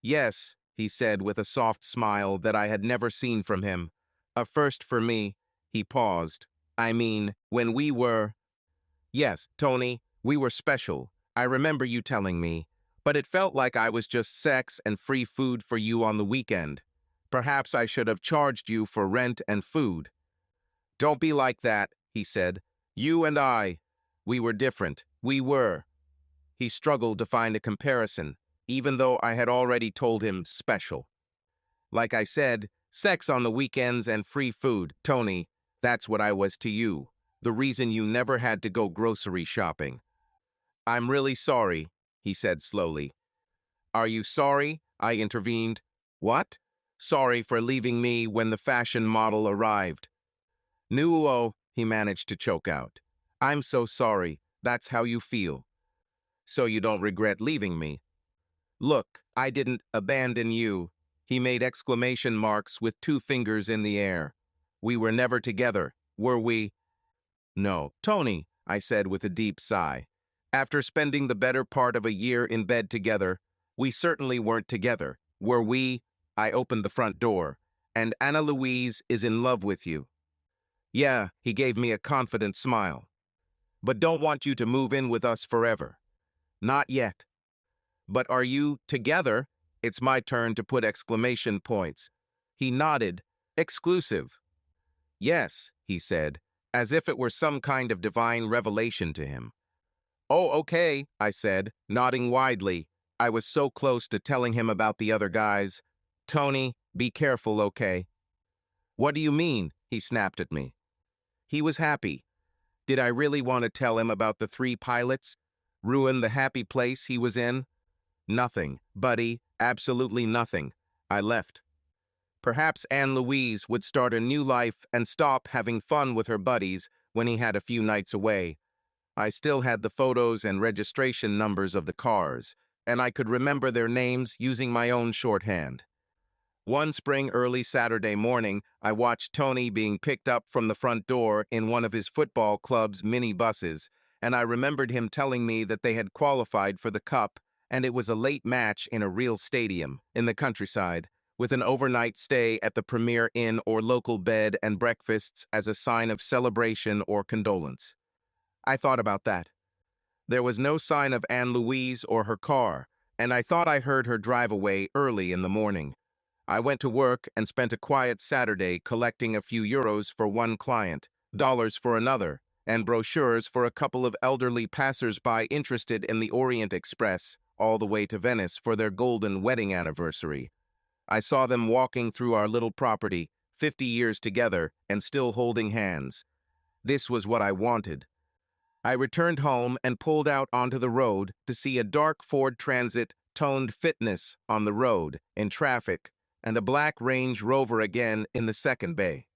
Yes, he said with a soft smile that I had never seen from him. A first for me. He paused. I mean, when we were... Yes, Tony, we were special. I remember you telling me. But it felt like I was just sex and free food for you on the weekend. Perhaps I should have charged you for rent and food. Don't be like that, he said. You and I, we were different. We were. He struggled to find a comparison, even though I had already told him special. Like I said, sex on the weekends and free food, Tony, that's what I was to you. The reason you never had to go grocery shopping. I'm really sorry, he said slowly. Are you sorry? I intervened. What? Sorry for leaving me when the fashion model arrived. Nuo, he managed to choke out. I'm so sorry. That's how you feel. So you don't regret leaving me? Look, I didn't abandon you. He made exclamation marks with 2 fingers in the air. We were never together, were we? No, Tony, I said with a deep sigh. After spending the better part of a year in bed together, we certainly weren't together, were we? I opened the front door, and Anna Louise is in love with you. Yeah, he gave me a confident smile. But don't want you to move in with us forever. Not yet. But are you together? It's my turn to put exclamation points. He nodded. Exclusive. Yes, he said, as if it were some kind of divine revelation to him. Oh, okay, I said, nodding widely. I was so close to telling him about the other guys. Tony, be careful, okay? What do you mean? He snapped at me. He was happy. Did I really want to tell him about the 3 pilots? Ruin the happy place he was in? Nothing, buddy, absolutely nothing. I left. Perhaps Anne Louise would start a new life and stop having fun with her buddies when he had a few nights away. I still had the photos and registration numbers of the cars, and I could remember their names using my own shorthand. One spring early Saturday morning, I watched Tony being picked up from the front door in one of his football club's mini buses, and I remembered him telling me that they had qualified for the Cup, and it was a late match in a real stadium in the countryside, with an overnight stay at the Premier Inn or local bed and breakfasts as a sign of celebration or condolence. I thought about that. There was no sign of Anne Louise or her car, and I thought I heard her drive away early in the morning. I went to work and spent a quiet Saturday collecting a few euros for one client, dollars for another, and brochures for a couple of elderly passers-by interested in the Orient Express all the way to Venice for their golden wedding anniversary. I saw them walking through our little property, 50 years together and still holding hands. This was what I wanted. I returned home and pulled out onto the road to see a dark Ford Transit toned fitness on the road in traffic and a black Range Rover again in the second bay.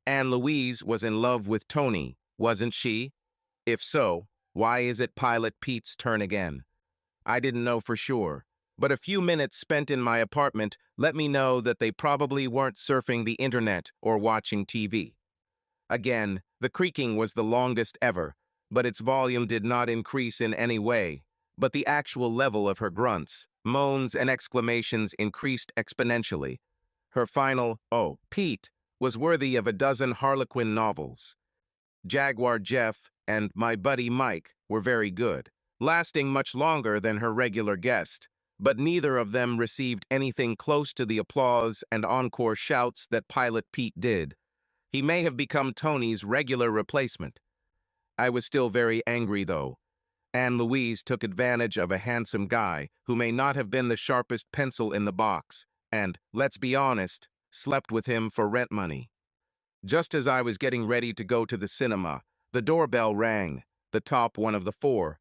Anne Louise was in love with Tony, wasn't she? If so, why is it Pilot Pete's turn again? I didn't know for sure, but a few minutes spent in my apartment let me know that they probably weren't surfing the internet or watching TV. Again, the creaking was the longest ever, but its volume did not increase in any way, but the actual level of her grunts, moans, and exclamations increased exponentially. Her final, "Oh, Pete," was worthy of a dozen Harlequin novels. Jaguar Jeff and My Buddy Mike were very good. lasting much longer than her regular guest, but neither of them received anything close to the applause and encore shouts that Pilot Pete did. He may have become Tony's regular replacement. I was still very angry, though. Anne Louise took advantage of a handsome guy who may not have been the sharpest pencil in the box, and, let's be honest, slept with him for rent money. Just as I was getting ready to go to the cinema, the doorbell rang, the top one of the four.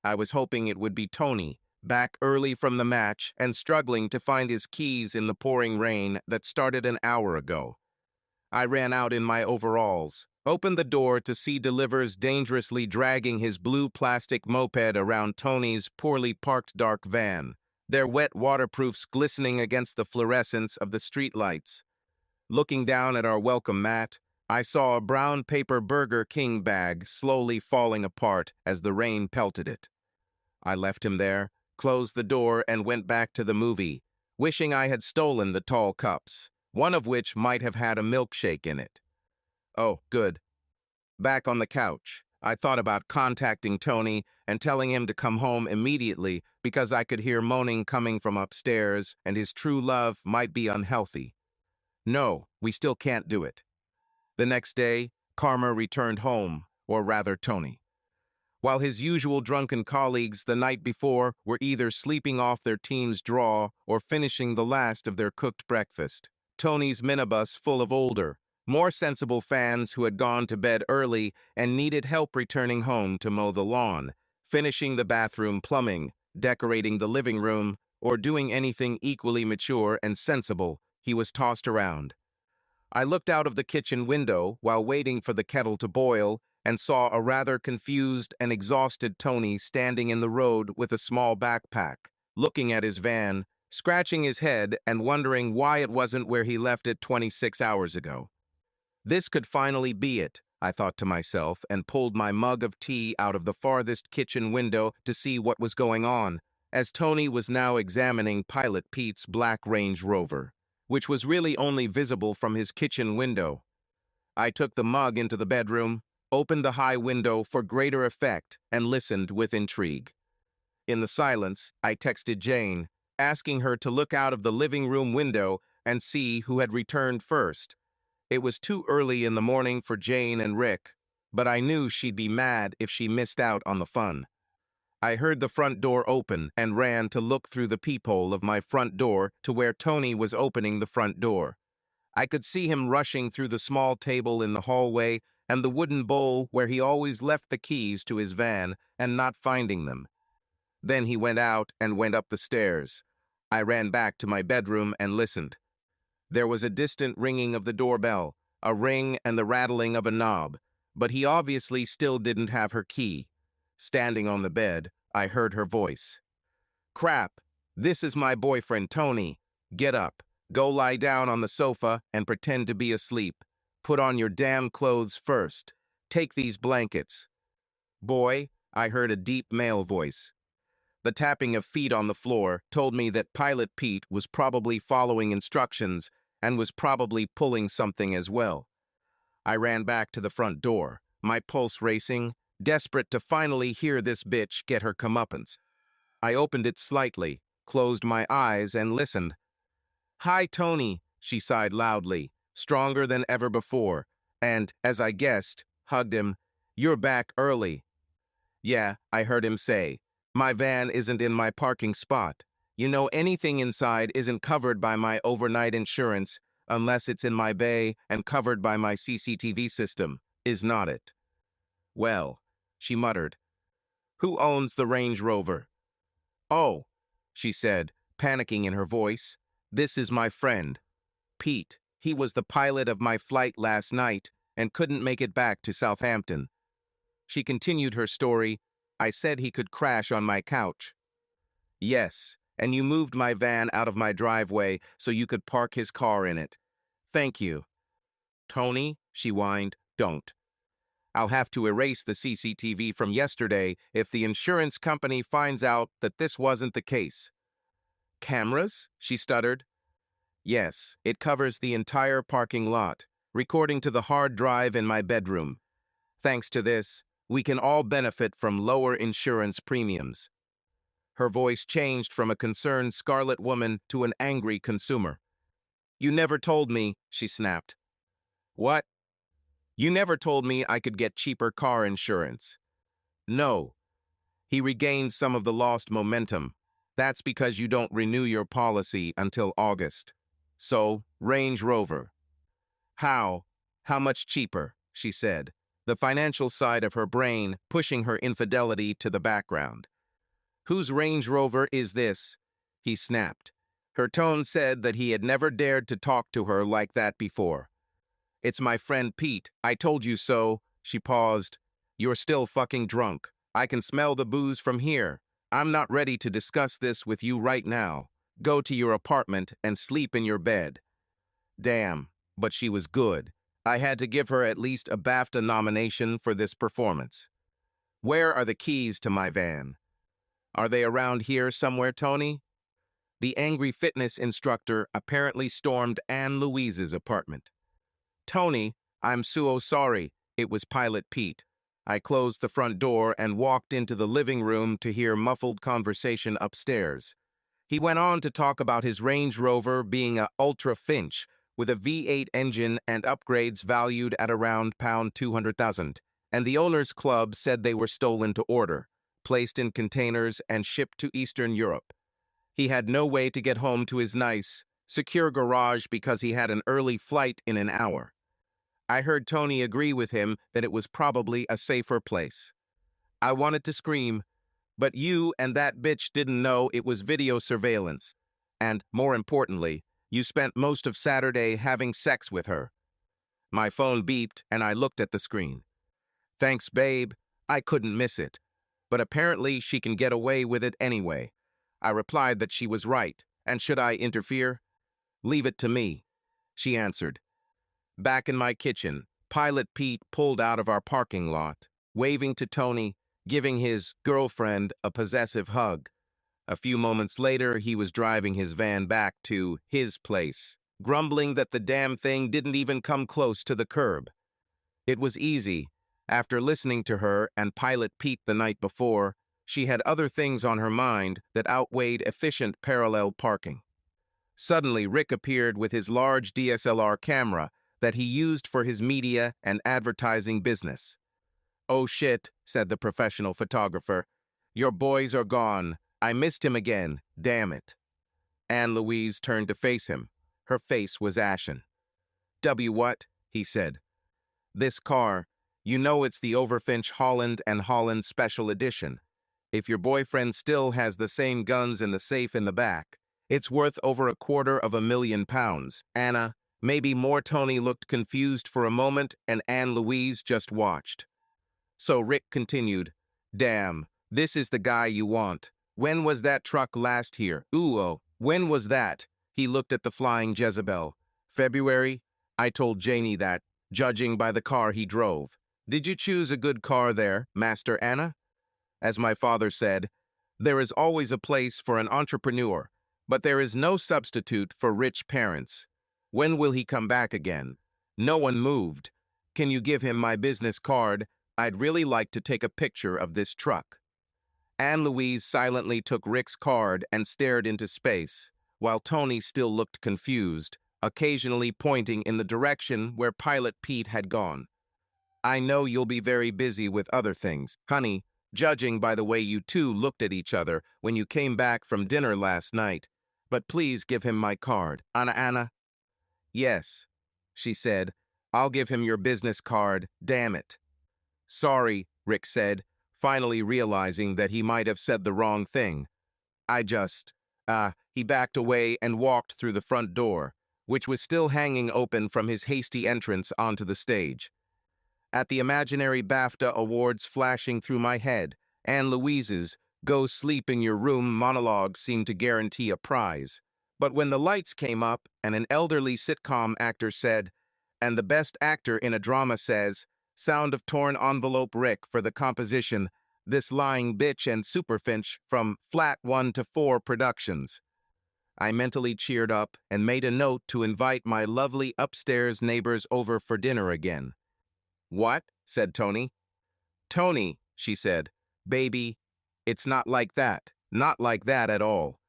I was hoping it would be Tony, back early from the match and struggling to find his keys in the pouring rain that started an hour ago. I ran out in my overalls, opened the door to see Delivers dangerously dragging his blue plastic moped around Tony's poorly parked dark van, their wet waterproofs glistening against the fluorescence of the streetlights. Looking down at our welcome mat, I saw a brown paper Burger King bag slowly falling apart as the rain pelted it. I left him there, closed the door, and went back to the movie, wishing I had stolen the tall cups, one of which might have had a milkshake in it. Oh, good. Back on the couch, I thought about contacting Tony and telling him to come home immediately because I could hear moaning coming from upstairs and his true love might be unhealthy. No, we still can't do it. The next day, Karma returned home, or rather Tony. While his usual drunken colleagues the night before were either sleeping off their team's draw or finishing the last of their cooked breakfast, Tony's minibus full of older, more sensible fans who had gone to bed early and needed help returning home to mow the lawn, finishing the bathroom plumbing, decorating the living room, or doing anything equally mature and sensible, he was tossed around. I looked out of the kitchen window while waiting for the kettle to boil and saw a rather confused and exhausted Tony standing in the road with a small backpack, looking at his van, scratching his head and wondering why it wasn't where he left it 26 hours ago. This could finally be it, I thought to myself, and pulled my mug of tea out of the farthest kitchen window to see what was going on, as Tony was now examining Pilot Pete's black Range Rover, which was really only visible from his kitchen window. I took the mug into the bedroom, opened the high window for greater effect, and listened with intrigue. In the silence, I texted Jane, asking her to look out of the living room window and see who had returned first. It was too early in the morning for Jane and Rick, but I knew she'd be mad if she missed out on the fun. I heard the front door open and ran to look through the peephole of my front door to where Tony was opening the front door. I could see him rushing through the small table in the hallway and the wooden bowl where he always left the keys to his van and not finding them. Then he went out and went up the stairs. I ran back to my bedroom and listened. There was a distant ringing of the doorbell, a ring and the rattling of a knob, but he obviously still didn't have her key. Standing on the bed, I heard her voice. "Crap, this is my boyfriend, Tony. Get up, go lie down on the sofa and pretend to be asleep. Put on your damn clothes first. Take these blankets." "Boy," I heard a deep male voice. The tapping of feet on the floor told me that Pilot Pete was probably following instructions and was probably pulling something as well. I ran back to the front door, my pulse racing, desperate to finally hear this bitch get her comeuppance. I opened it slightly, closed my eyes, and listened. "Hi, Tony," she sighed loudly, stronger than ever before, and, as I guessed, hugged him. "You're back early." "Yeah," I heard him say. "My van isn't in my parking spot. You know, anything inside isn't covered by my overnight insurance unless it's in my bay and covered by my CCTV system, is not it?" "Well," she muttered. "Who owns the Range Rover?" "Oh," she said, panicking in her voice. "This is my friend, Pete. He was the pilot of my flight last night and couldn't make it back to Southampton." She continued her story. "I said he could crash on my couch." "Yes, and you moved my van out of my driveway so you could park his car in it. Thank you." "Tony," she whined, "don't. I'll have to erase the CCTV from yesterday if the insurance company finds out that this wasn't the case." "Cameras?" she stuttered. "Yes, it covers the entire parking lot, recording to the hard drive in my bedroom. Thanks to this, We can all benefit from lower insurance premiums." Her voice changed from a concerned scarlet woman to an angry consumer. "You never told me," she snapped. "What? You never told me I could get cheaper car insurance." "No." He regained some of the lost momentum. "That's because you don't renew your policy until August. So, Range Rover." "How? How much cheaper?" she said, the financial side of her brain pushing her infidelity to the background. "Whose Range Rover is this?" he snapped. Her tone said that he had never dared to talk to her like that before. "It's my friend Pete. I told you so." She paused. "You're still fucking drunk. I can smell the booze from here. I'm not ready to discuss this with you right now. Go to your apartment and sleep in your bed." Damn, but she was good. I had to give her at least a BAFTA nomination for this performance. "Where are the keys to my van?" "Are they around here somewhere, Tony?" The angry fitness instructor apparently stormed Anne Louise's apartment. "Tony, I'm so sorry." It was Pilot Pete. I closed the front door and walked into the living room to hear muffled conversation upstairs. He went on to talk about his Range Rover being a Ultra Finch with a V8 engine and upgrades valued at around pound 200,000, and the owners' club said they were stolen to order, placed in containers and shipped to Eastern Europe. He had no way to get home to his nice, secure garage because he had an early flight in an hour. I heard Tony agree with him that it was probably a safer place. I wanted to scream, but you and that bitch didn't know it was video surveillance. And, more importantly, you spent most of Saturday having sex with her. My phone beeped and I looked at the screen. "Thanks, babe. I couldn't miss it. But apparently she can get away with it anyway." I replied that she was right, and should I interfere? "Leave it to me," she answered. Back in my kitchen, Pilot Pete pulled out of our parking lot, waving to Tony, giving his girlfriend a possessive hug. A few moments later, he was driving his van back to his place, grumbling that the damn thing didn't even come close to the curb. It was easy. After listening to her and Pilot Pete the night before, she had other things on her mind that outweighed efficient parallel parking. Suddenly, Rick appeared with his large DSLR camera that he used for his media and advertising business. "Oh shit," said the professional photographer. "Your boys are gone. I missed him again. Damn it." Anne Louise turned to face him. Her face was ashen. What?" he said. "This car. You know it's the Overfinch Holland and Holland Special Edition. If your boyfriend still has the same guns in the safe in the back, it's worth over £250,000. Anna, maybe more." Tony looked confused for a moment, and Anne Louise just watched. So Rick continued, "Damn, this is the guy you want. When was that truck last here? Ooh, when was that?" He looked at the flying Jezebel. "February? I told Janie that, judging by the car he drove. Did you choose a good car there, Master Anna?" As my father said, there is always a place for an entrepreneur, but there is no substitute for rich parents. When will he come back again? No one moved. Can you give him my business card? I'd really like to take a picture of this truck." Anne Louise silently took Rick's card and stared into space, while Tony still looked confused, occasionally pointing in the direction where Pilot Pete had gone. "I know you'll be very busy with other things, honey, judging by the way you two looked at each other when you came back from dinner last night. But please give him my card. Anna." "Yes," she said. "I'll give him your business card, damn it." "Sorry," Rick said, finally realizing that he might have said the wrong thing. He backed away and walked through the front door, which was still hanging open from his hasty entrance onto the stage. At the imaginary BAFTA awards flashing through my head, Anne Louise's "Go sleep in your room" monologue seemed to guarantee a prize. But when the lights came up and an elderly sitcom actor said, "And the best actor in a drama says, sound of torn envelope Rick for the composition, This Lying Bitch and Superfinch from Flat 1 to 4 Productions," I mentally cheered up and made a note to invite my lovely upstairs neighbors over for dinner again. "What?" said Tony. Tony, she said, baby, it's not like that. Not like that at all.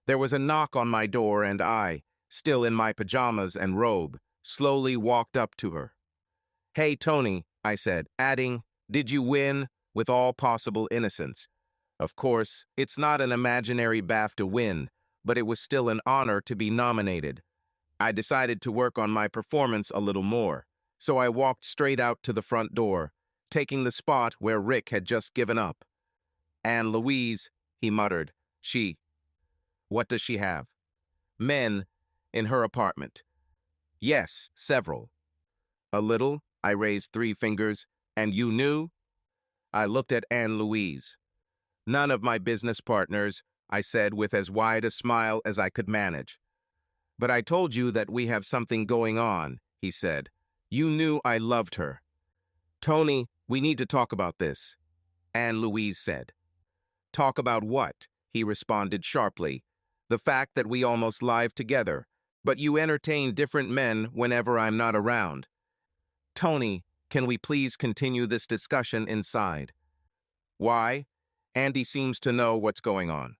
There was a knock on my door and I, still in my pajamas and robe, slowly walked up to her. Hey, Tony, I said, adding, did you win? With all possible innocence. Of course, it's not an imaginary BAFTA win, but it was still an honor to be nominated. I decided to work on my performance a little more, so I walked straight out to the front door, taking the spot where Rick had just given up. Anne Louise, he muttered. She. What does she have? Men in her apartment. Yes, several. A little, I raised 3 fingers, and you knew? I looked at Anne Louise. None of my business partners, I said with as wide a smile as I could manage. But I told you that we have something going on, he said. You knew I loved her. Tony, we need to talk about this, Anne Louise said. Talk about what? He responded sharply. The fact that we almost live together, but you entertain different men whenever I'm not around. Tony, can we please continue this discussion inside? Why? Andy seems to know what's going on.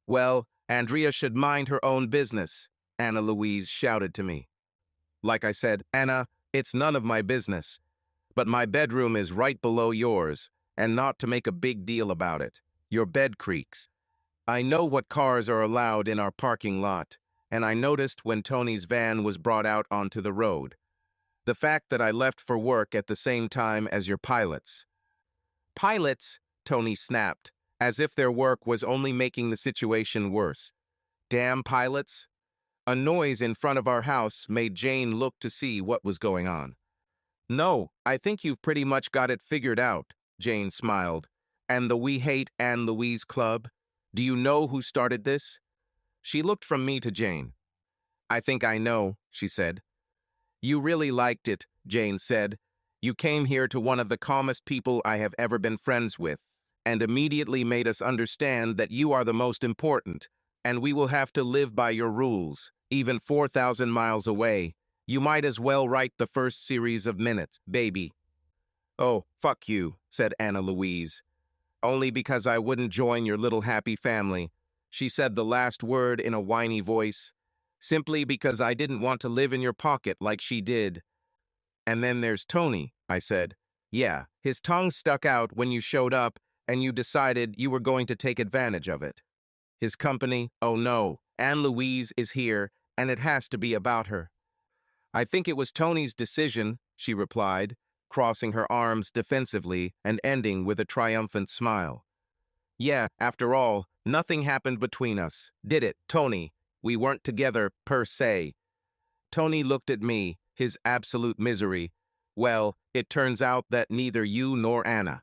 Well, Andrea should mind her own business, Anna Louise shouted to me. Like I said, Anna, it's none of my business. But my bedroom is right below yours, and not to make a big deal about it. Your bed creaks. I know what cars are allowed in our parking lot, and I noticed when Tony's van was brought out onto the road. The fact that I left for work at the same time as your pilots. Pilots, Tony snapped, as if their work was only making the situation worse. Damn pilots. A noise in front of our house made Jane look to see what was going on. No, I think you've pretty much got it figured out, Jane smiled. And the We Hate Anne Louise Club? Do you know who started this? She looked from me to Jane. I think I know, she said. You really liked it, Jane said. You came here to one of the calmest people I have ever been friends with, and immediately made us understand that you are the most important, and we will have to live by your rules, even 4,000 miles away. You might as well write the first series of minutes, baby. Oh, fuck you, said Anna Louise. Only because I wouldn't join your little happy family. She said the last word in a whiny voice. Simply because I didn't want to live in your pocket like she did. And then there's Tony, I said. Yeah, his tongue stuck out when you showed up and you decided you were going to take advantage of it. His company, oh no, Anne Louise is here, and it has to be about her. I think it was Tony's decision, she replied, crossing her arms defensively and ending with a triumphant smile. Yeah, after all, nothing happened between us, did it, Tony? We weren't together, per se. Tony looked at me, his absolute misery. Well, it turns out that neither you nor Anna.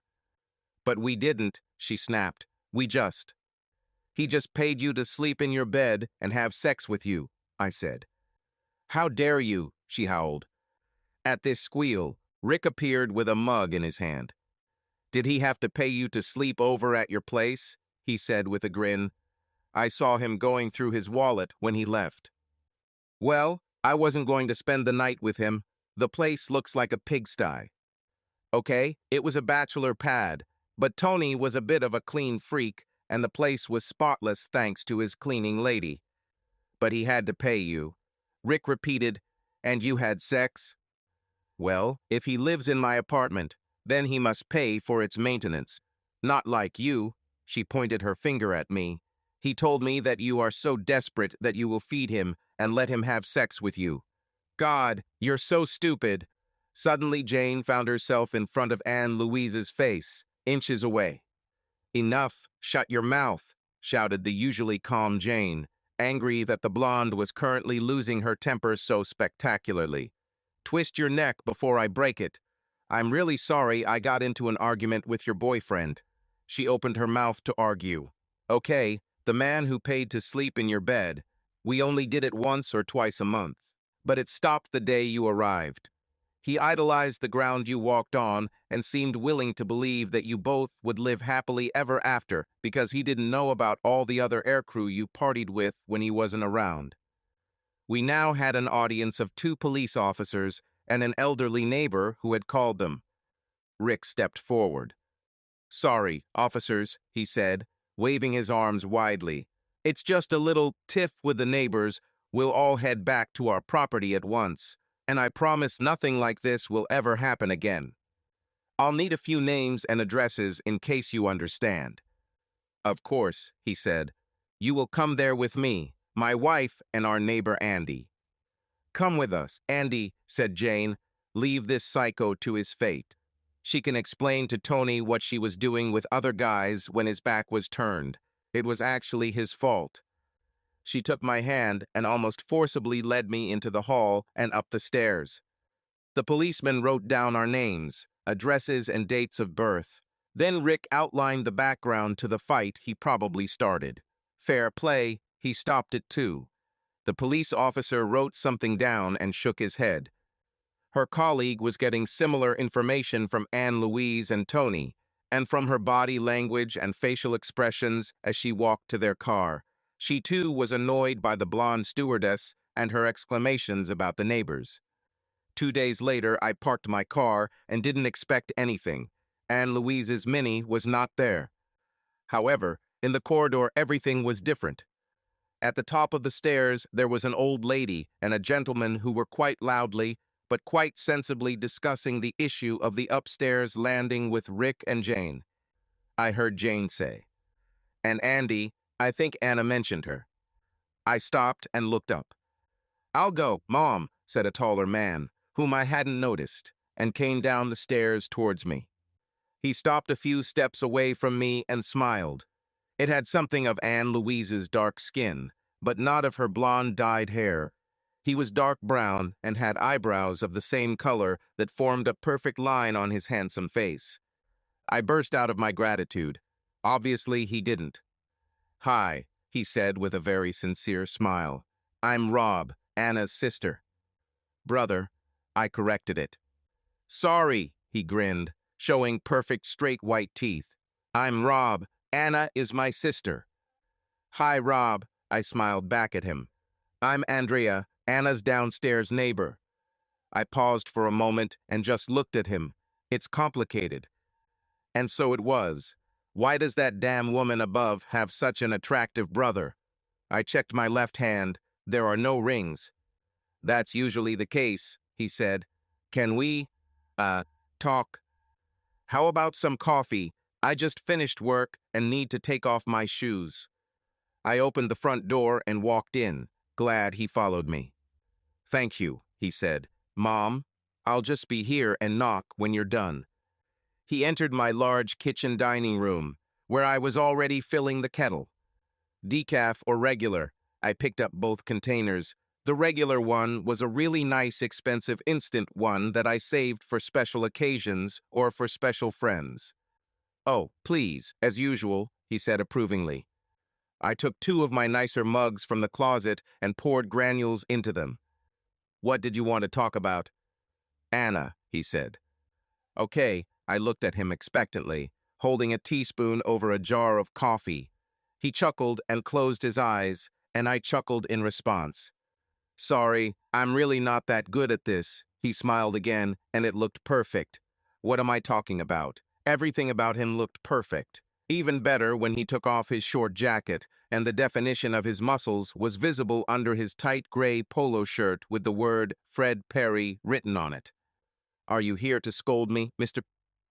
But we didn't, she snapped. We just. He just paid you to sleep in your bed and have sex with you, I said. How dare you, she howled. At this squeal, Rick appeared with a mug in his hand. Did he have to pay you to sleep over at your place? He said with a grin. I saw him going through his wallet when he left. Well, I wasn't going to spend the night with him. The place looks like a pigsty. Okay, it was a bachelor pad, but Tony was a bit of a clean freak, and the place was spotless thanks to his cleaning lady. But he had to pay you. Rick repeated, and you had sex? Well, if he lives in my apartment, then he must pay for its maintenance. Not like you, she pointed her finger at me. He told me that you are so desperate that you will feed him and let him have sex with you. God, you're so stupid. Suddenly Jane found herself in front of Anne Louise's face, inches away. Enough, shut your mouth, shouted the usually calm Jane, angry that the blonde was currently losing her temper so spectacularly. Twist your neck before I break it. I'm really sorry I got into an argument with your boyfriend. She opened her mouth to argue. Okay, the man who paid to sleep in your bed. We only did it once or twice a month. But it stopped the day you arrived. He idolized the ground you walked on and seemed willing to believe that you both would live happily ever after because he didn't know about all the other aircrew you partied with when he wasn't around. We now had an audience of 2 police officers and an elderly neighbor who had called them. Rick stepped forward. "Sorry, officers," he said, waving his arms widely. "It's just a little tiff with the neighbors. We'll all head back to our property at once, and I promise nothing like this will ever happen again. I'll need a few names and addresses in case you understand." "Of course," he said. "You will come there with me, my wife, and our neighbor Andy." "Come with us, Andy," said Jane. "Leave this psycho to his fate. She can explain to Tony what she was doing with other guys when his back was turned. It was actually his fault." She took my hand and almost forcibly led me into the hall and up the stairs. The policeman wrote down our names, addresses, and dates of birth. Then Rick outlined the background to the fight he probably started. Fair play, he stopped it too. The police officer wrote something down and shook his head. Her colleague was getting similar information from Anne Louise and Tony, and from her body language and facial expressions as she walked to their car. She too was annoyed by the blonde stewardess and her exclamations about the neighbors. 2 days later, I parked my car and didn't expect anything. Anne Louise's Mini was not there. However, in the corridor, everything was different. At the top of the stairs, there was an old lady and a gentleman who were quite loudly, but quite sensibly discussing the issue of the upstairs landing with Rick and Jane. I heard Jane say, "And Andy, I think Anna mentioned her." I stopped and looked up. "I'll go, Mom," said a taller man, whom I hadn't noticed, and came down the stairs towards me. He stopped a few steps away from me and smiled. It had something of Anne Louise's dark skin, but not of her blonde dyed hair. He was dark brown and had eyebrows of the same color that formed a perfect line on his handsome face. I burst out of my gratitude. Obviously, he didn't. "Hi," he said with a very sincere smile. "I'm Rob, Anna's sister." "Brother," I corrected it. "Sorry," he grinned, showing perfect straight white teeth. "I'm Rob. Anna is my sister." "Hi, Rob," I smiled back at him. "I'm Andrea, Anna's downstairs neighbor." I paused for a moment and just looked at him. It's complicated. And so it was. Why does that damn woman above have such an attractive brother? I checked my left hand. There are no rings. "That's usually the case," he said. "Can we, talk? How about some coffee? I just finished work and need to take off my shoes." I opened the front door and walked in, glad he followed me. "Thank you," he said. "Mom, I'll just be here and knock when you're done." He entered my large kitchen dining room, where I was already filling the kettle. Decaf or regular, I picked up both containers. The regular one was a really nice, expensive instant one that I saved for special occasions or for special friends. "Oh, please, as usual," he said approvingly. I took 2 of my nicer mugs from the closet and poured granules into them. "What did you want to talk about?" "Anna," he said. "Okay," I looked at him expectantly, holding a teaspoon over a jar of coffee. He chuckled and closed his eyes, and I chuckled in response. "Sorry, I'm really not that good at this." He smiled again, and it looked perfect. What am I talking about? Everything about him looked perfect. Even better when he took off his short jacket, and the definition of his muscles was visible under his tight gray polo shirt with the word Fred Perry written on it. "Are you here to scold me, Mr.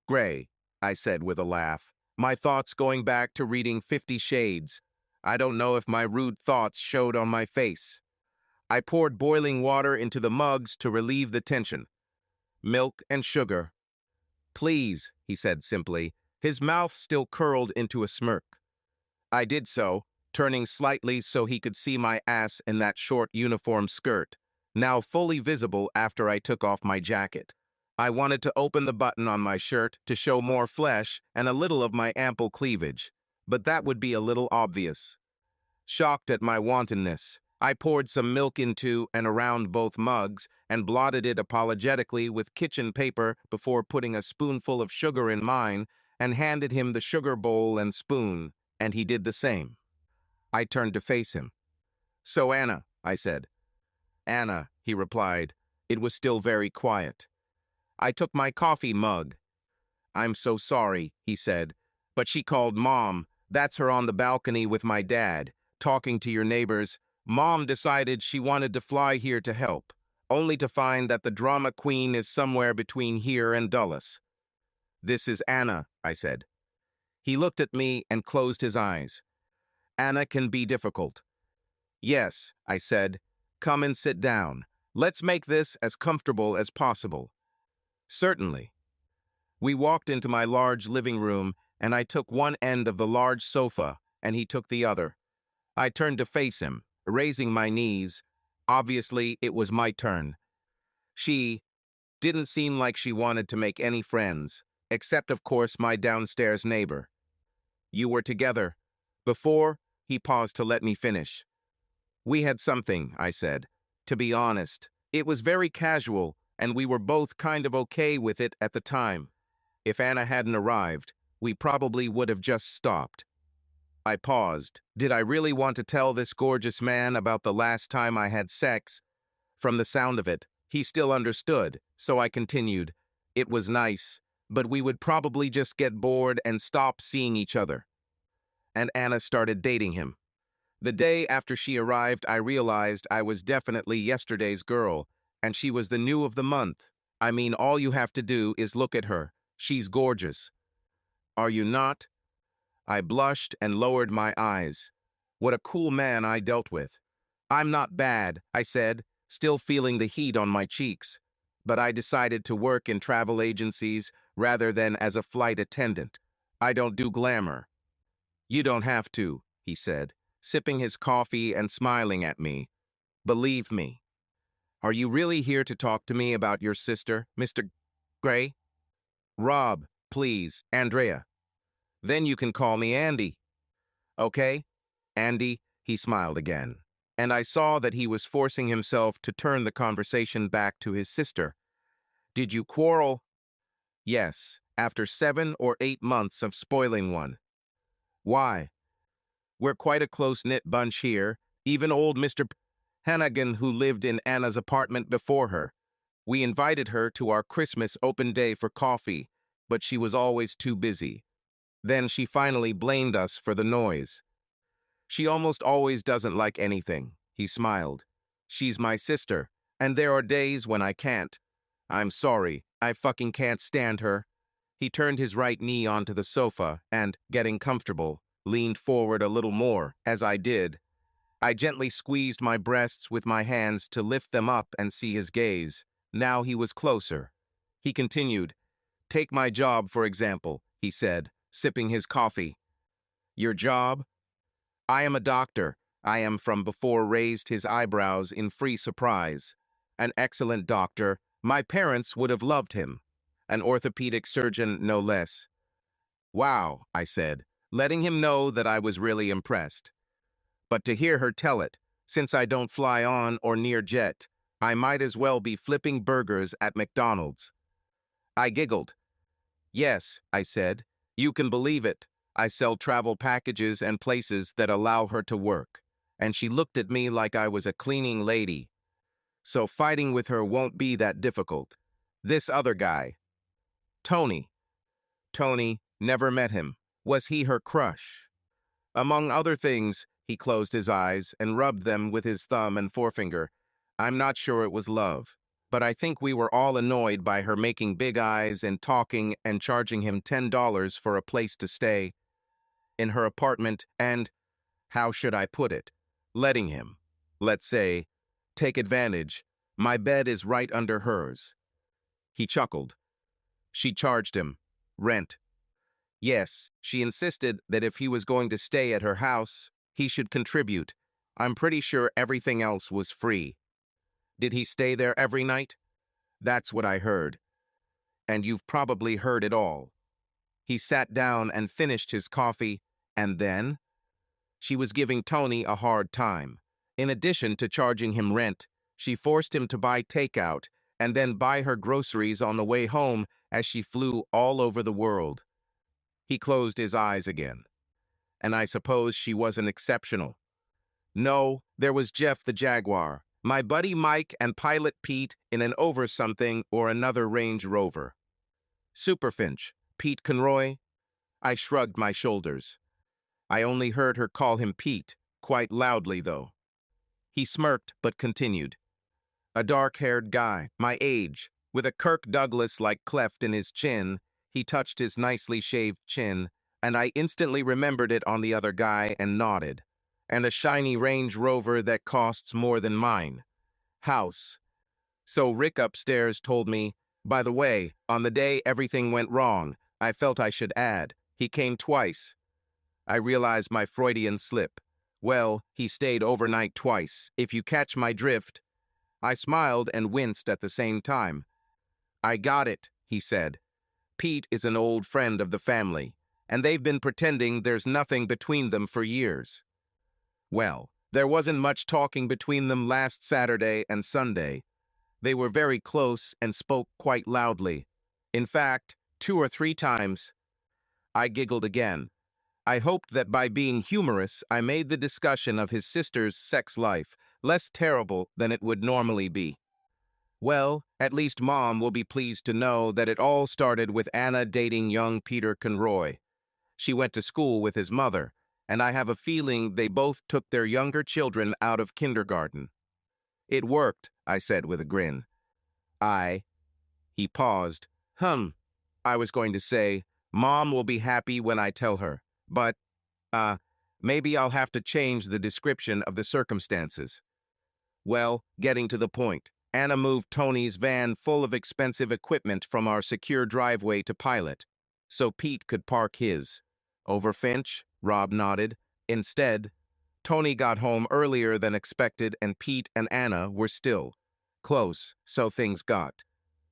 Gray?" I said with a laugh, my thoughts going back to reading 50 Shades. I don't know if my rude thoughts showed on my face. I poured boiling water into the mugs to relieve the tension. "Milk and sugar." "Please," he said simply, his mouth still curled into a smirk. I did so, turning slightly so he could see my ass in that short uniform skirt, now fully visible after I took off my jacket. I wanted to open the button on my shirt to show more flesh and a little of my ample cleavage, but that would be a little obvious. Shocked at my wantonness, I poured some milk into and around both mugs and blotted it apologetically with kitchen paper before putting a spoonful of sugar in mine and handed him the sugar bowl and spoon, and he did the same. I turned to face him. "So Anna," I said. "Anna," he replied. It was still very quiet. I took my coffee mug. I'm so sorry, he said. But she called Mom. That's her on the balcony with my dad, talking to your neighbors. Mom decided she wanted to fly here to help, only to find that the drama queen is somewhere between here and Dulles. This is Anna, I said. He looked at me and closed his eyes. Anna can be difficult. Yes, I said. Come and sit down. Let's make this as comfortable as possible. Certainly. We walked into my large living room, and I took one end of the large sofa, and he took the other. I turned to face him, raising my knees. Obviously, it was my turn. She didn't seem like she wanted to make any friends, except, of course, my downstairs neighbor. You were together. Before, he paused to let me finish. We had something, I said. To be honest, it was very casual, and we were both kind of okay with it at the time. If Anna hadn't arrived, we probably would have just stopped. I paused. Did I really want to tell this gorgeous man about the last time I had sex? From the sound of it, he still understood, so I continued. It was nice, but we would probably just get bored and stop seeing each other. And Anna started dating him. The day after she arrived, I realized I was definitely yesterday's girl, and she was the new of the month. I mean, all you have to do is look at her. She's gorgeous. Are you not? I blushed and lowered my eyes. What a cool man I dealt with. I'm not bad, I said, still feeling the heat on my cheeks. But I decided to work in travel agencies rather than as a flight attendant. I don't do glamour. You don't have to, he said, sipping his coffee and smiling at me. Believe me. Are you really here to talk to me about your sister, Mr. Gray? Rob, please, Andrea. Then you can call me Andy. Okay? Andy, he smiled again. And I saw that he was forcing himself to turn the conversation back to his sister. Did you quarrel? Yes, after 7 or 8 months of spoiling one. Why? We're quite a close-knit bunch here, even old Mr. Hannigan, who lived in Anna's apartment before her. We invited her to our Christmas open day for coffee, but she was always too busy. Then she finally blamed us for the noise. She almost always doesn't like anything, he smiled. She's my sister, and there are days when I can't. I'm sorry, I fucking can't stand her. He turned his right knee onto the sofa and, getting comfortable, leaned forward a little more, as I did. I gently squeezed my breasts with my hands to lift them up and see his gaze. Now he was closer. He continued, Take my job, for example, he said, sipping his coffee. Your job? I am a doctor. I am from before raised his eyebrows in free surprise. An excellent doctor. My parents would have loved him. An orthopedic surgeon, no less. Wow, I said, letting him know that I was really impressed. But to hear her tell it, since I don't fly on or near jet, I might as well be flipping burgers at McDonald's. I giggled. Yes, I said, you can believe it. I sell travel packages and places that allow her to work. And she looked at me like I was a cleaning lady. So fighting with her won't be that difficult. This other guy. Tony. Tony, never met him. Was he her crush? Among other things, he closed his eyes and rubbed them with his thumb and forefinger. I'm not sure it was love, but I think we were all annoyed by her making big eyes and talking and charging him $10 for a place to stay in her apartment and, how should I put it, letting him, let's say, take advantage. My bed is right under hers. He chuckled. She charged him. Rent. Yes, she insisted that if he was going to stay at her house, he should contribute. I'm pretty sure everything else was free. Did he stay there every night? That's what I heard. And you've probably heard it all. He sat down and finished his coffee, and then? She was giving Tony a hard time. In addition to charging him rent, she forced him to buy takeout and then buy her groceries on the way home as she flew all over the world. He closed his eyes again. And I suppose she wasn't exceptional. No, there was Jeff the Jaguar, my buddy Mike and Pilot Pete in an over something or another Range Rover. Superfinch, Pete Conroy? I shrugged my shoulders. I only heard her call him Pete, quite loudly though. He smirked but continued. A dark-haired guy, my age, with a Kirk Douglas-like cleft in his chin. He touched his nicely shaved chin, and I instantly remembered it on the other guy and nodded. And a shiny Range Rover that costs more than mine. House. So Rick upstairs told me, by the way, on the day everything went wrong, I felt I should add, he came twice. I realized my Freudian slip. Well, he stayed overnight twice, if you catch my drift. I smiled and winced at the same time. I got it, he said. Pete is an old friend of the family, and they've been pretending there's nothing between them for years. Well, there wasn't much talking between them last Saturday and Sunday. They were very close and spoke quite loudly. In fact, 2 or 3 times. I giggled again. I hoped that by being humorous, I made the discussion of his sister's sex life less terrible than it would normally be. Well, at least Mom will be pleased to know that it all started with Anna dating young Peter Conroy. She went to school with his mother, and I have a feeling they both took their younger children out of kindergarten. It worked, I said with a grin. He paused. I was going to say, Mom will be happy when I tell her, but, maybe I'll have to change the description of the circumstances. Well, getting to the point, Anna moved Tony's van full of expensive equipment from our secure driveway to Pilot, so Pete could park his. Over Finch, Rob nodded. Instead, Tony got home earlier than expected and Pete and Anna were still close, so things got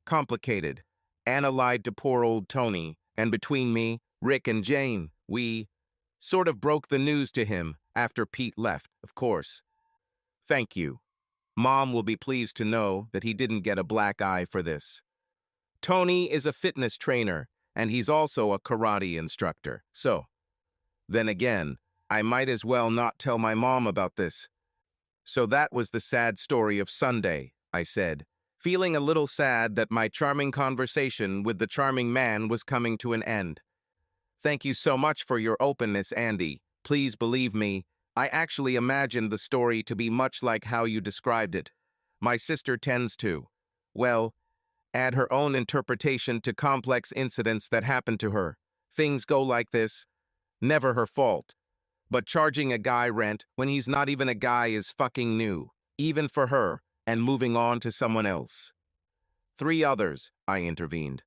complicated. Anna lied to poor old Tony, and between me, Rick and Jane, we sort of broke the news to him after Pete left, of course. Thank you. Mom will be pleased to know that he didn't get a black eye for this. Tony is a fitness trainer, and he's also a karate instructor, so. Then again, I might as well not tell my mom about this. So that was the sad story of Sunday, I said, feeling a little sad that my charming conversation with the charming man was coming to an end. Thank you so much for your openness, Andy. Please believe me, I actually imagined the story to be much like how you described it. My sister tends to, well, add her own interpretation to complex incidents that happen to her. Things go like this. Never her fault. But charging a guy rent when he's not even a guy is fucking new, even for her, and moving on to someone else. 3 others, I intervened.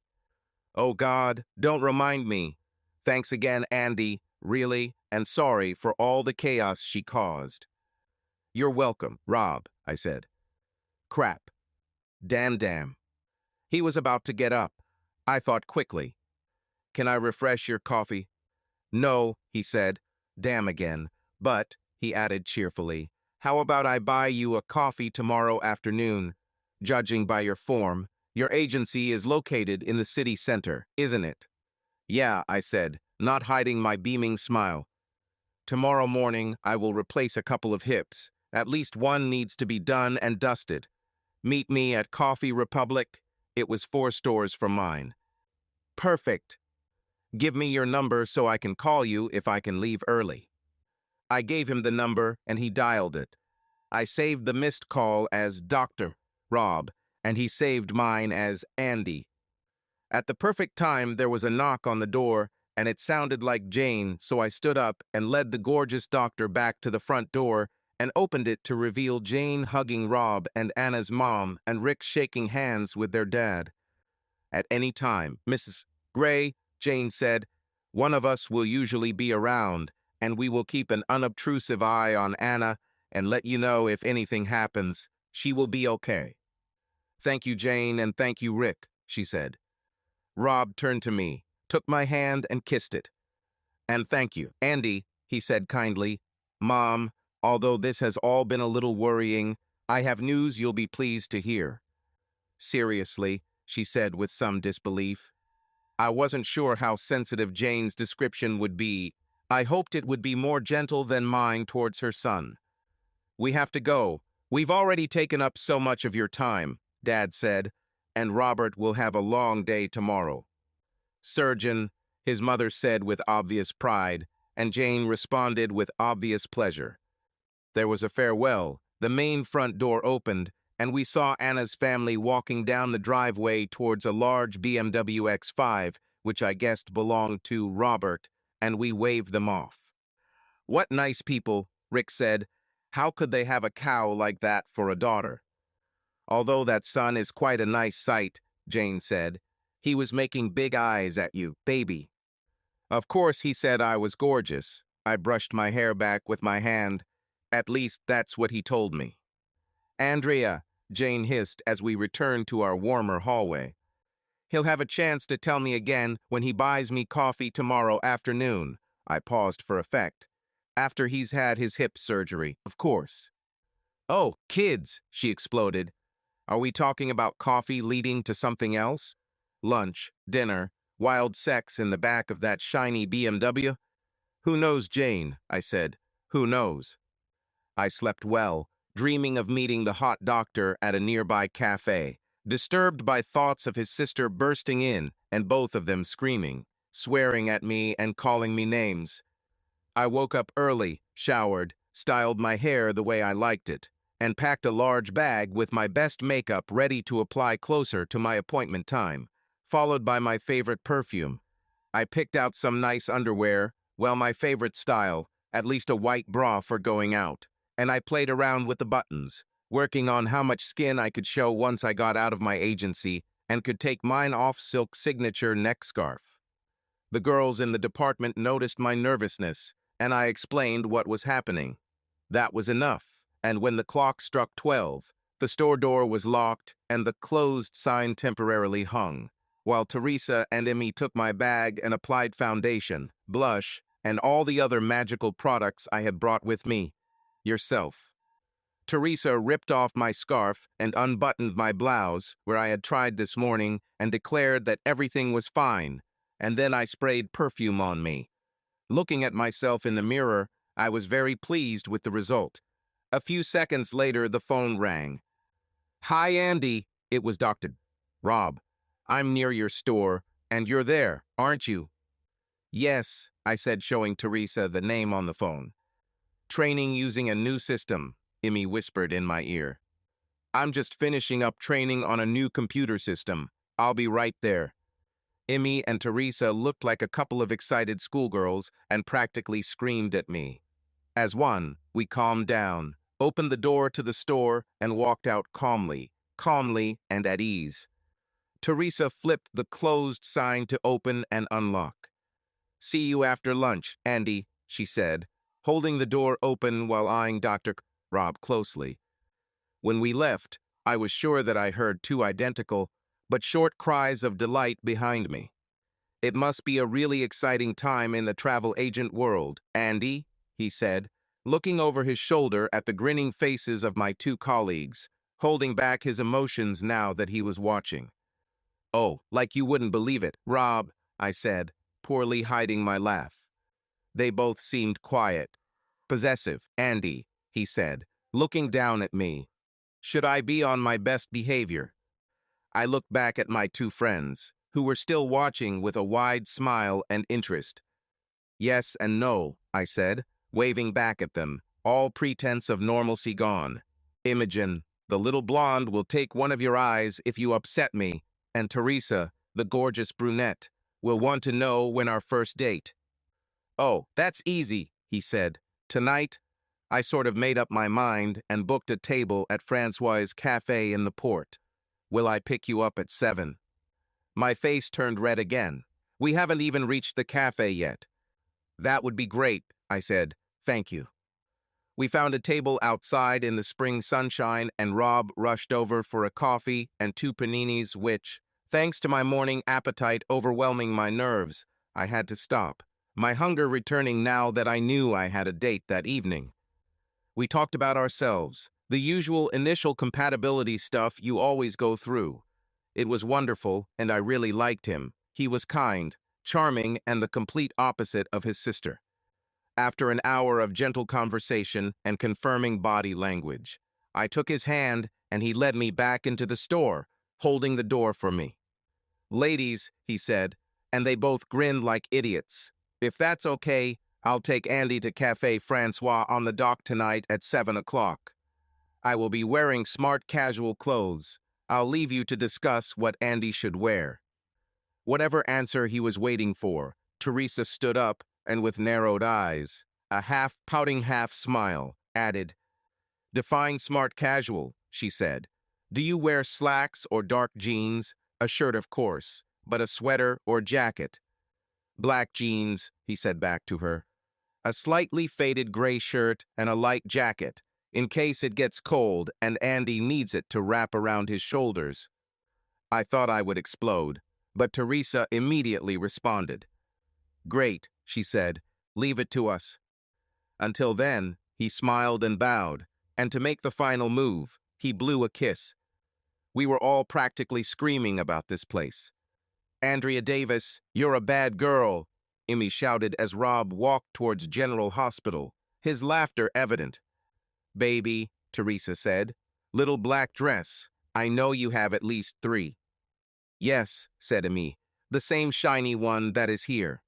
Oh God, don't remind me. Thanks again, Andy, really, and sorry for all the chaos she caused. You're welcome, Rob, I said. Crap. Damn. He was about to get up. I thought quickly. Can I refresh your coffee? No, he said. Damn again. But, he added cheerfully, how about I buy you a coffee tomorrow afternoon? Judging by your form, your agency is located in the city center, isn't it? Yeah, I said, not hiding my beaming smile. Tomorrow morning, I will replace a couple of hips. At least one needs to be done and dusted. Meet me at Coffee Republic. It was 4 stores from mine. Perfect. Give me your number so I can call you if I can leave early. I gave him the number and he dialed it. I saved the missed call as Dr. Rob, and he saved mine as Andy. At the perfect time, there was a knock on the door, and it sounded like Jane, so I stood up and led the gorgeous doctor back to the front door and opened it to reveal Jane hugging Rob and Anna's mom and Rick shaking hands with their dad. At any time, Mrs. Gray, Jane said, one of us will usually be around, and we will keep an unobtrusive eye on Anna and let you know if anything happens. She will be okay. Thank you, Jane, and thank you, Rick, she said. Rob turned to me, took my hand and kissed it. And thank you, Andy, he said kindly. Mom, although this has all been a little worrying, I have news you'll be pleased to hear. Seriously, she said with some disbelief. I wasn't sure how sensitive Jane's description would be. I hoped it would be more gentle than mine towards her son. We have to go. We've already taken up so much of your time, Dad said, and Robert will have a long day tomorrow. Surgeon, his mother said with obvious pride, and Jane responded with obvious pleasure. There was a farewell, the main front door opened, and we saw Anna's family walking down the driveway towards a large BMW X5, which I guessed belonged to Robert, and we waved them off. "What nice people," Rick said. "How could they have a cow like that for a daughter?" "Although that son is quite a nice sight," Jane said. "He was making big eyes at you, baby." Of course he said I was gorgeous. I brushed my hair back with my hand. At least that's what he told me. "Andrea," Jane hissed as we returned to our warmer hallway. "He'll have a chance to tell me again when he buys me coffee tomorrow afternoon." I paused for effect. "After he's had his hip surgery, of course." "Oh, kids," she exploded. "Are we talking about coffee leading to something else? Lunch, dinner, wild sex in the back of that shiny BMW? Who knows, Jane?" I said. "Who knows?" I slept well, dreaming of meeting the hot doctor at a nearby cafe, disturbed by thoughts of his sister bursting in and both of them screaming, swearing at me and calling me names. I woke up early, showered, styled my hair the way I liked it, and packed a large bag with my best makeup ready to apply closer to my appointment time, followed by my favorite perfume. I picked out some nice underwear, well, my favorite style, at least a white bra for going out, and I played around with the buttons, working on how much skin I could show once I got out of my agency and could take mine off silk signature neck scarf. The girls in the department noticed my nervousness, and I explained what was happening. That was enough, and when the clock struck 12, the store door was locked and the closed sign temporarily hung, while Teresa and Emmy took my bag and applied foundation, blush, and all the other magical products I had brought with me. Yourself. Teresa ripped off my scarf and unbuttoned my blouse, where I had tried this morning, and declared that everything was fine, and then I sprayed perfume on me. Looking at myself in the mirror, I was very pleased with the result. A few seconds later, the phone rang. "Hi, Andy." It was Dr. Rob. "I'm near your store, and you're there, aren't you?" "Yes," I said, showing Teresa the name on the phone. "Training using a new system," Emmy whispered in my ear. "I'm just finishing up training on a new computer system. I'll be right there." Emmy and Teresa looked like a couple of excited schoolgirls and practically screamed at me. As one, we calmed down, opened the door to the store, and walked out calmly and at ease. Teresa flipped the closed sign to open and unlock. "See you after lunch, Andy," she said, holding the door open while eyeing Dr. Rob closely. When we left, I was sure that I heard two identical, but short cries of delight behind me. "It must be a really exciting time in the travel agent world, Andy," he said, looking over his shoulder at the grinning faces of my two colleagues, holding back his emotions now that he was watching. "Oh, like you wouldn't believe it, Rob," I said, poorly hiding my laugh. They both seemed quiet. "Possessive, Andy," he said, looking down at me. "Should I be on my best behavior?" I looked back at my two friends, who were still watching with a wide smile and interest. "Yes and no," I said, waving back at them, all pretense of normalcy gone. "Imogen, the little blonde, will take one of your eyes if you upset me, and Teresa, the gorgeous brunette, will want to know when our first date." "Oh, that's easy," he said. "Tonight, I sort of made up my mind and booked a table at Francois's Cafe in the port. Will I pick you up at 7? My face turned red again. "We haven't even reached the cafe yet." "That would be great," I said. "Thank you." We found a table outside in the spring sunshine, and Rob rushed over for a coffee and 2 paninis which, thanks to my morning appetite overwhelming my nerves, I had to stop, my hunger returning now that I knew I had a date that evening. We talked about ourselves, the usual initial compatibility stuff you always go through. It was wonderful, and I really liked him. He was kind, charming, and the complete opposite of his sister. After an hour of gentle conversation and confirming body language, I took his hand and he led me back into the store, holding the door for me. "Ladies," he said, and they both grinned like idiots. If that's okay, I'll take Andy to Café Francois on the dock tonight at 7 o'clock. I will be wearing smart casual clothes. I'll leave you to discuss what Andy should wear. Whatever answer he was waiting for, Teresa stood up and with narrowed eyes, a half-pouting half-smile, added, "Define smart casual," she said. "Do you wear slacks or dark jeans? A shirt, of course, but a sweater or jacket?" "Black jeans," he said back to her. "A slightly faded gray shirt and a light jacket, in case it gets cold and Andy needs it to wrap around his shoulders." I thought I would explode, but Teresa immediately responded. "Great," she said. "Leave it to us." Until then, he smiled and bowed, and to make the final move, he blew a kiss. We were all practically screaming about this place. "Andrea Davis, you're a bad girl," Emmy shouted as Rob walked towards General Hospital, his laughter evident. "Baby," Teresa said, "little black dress. I know you have at least 3. "Yes," said Emmy, "the same shiny one that is here."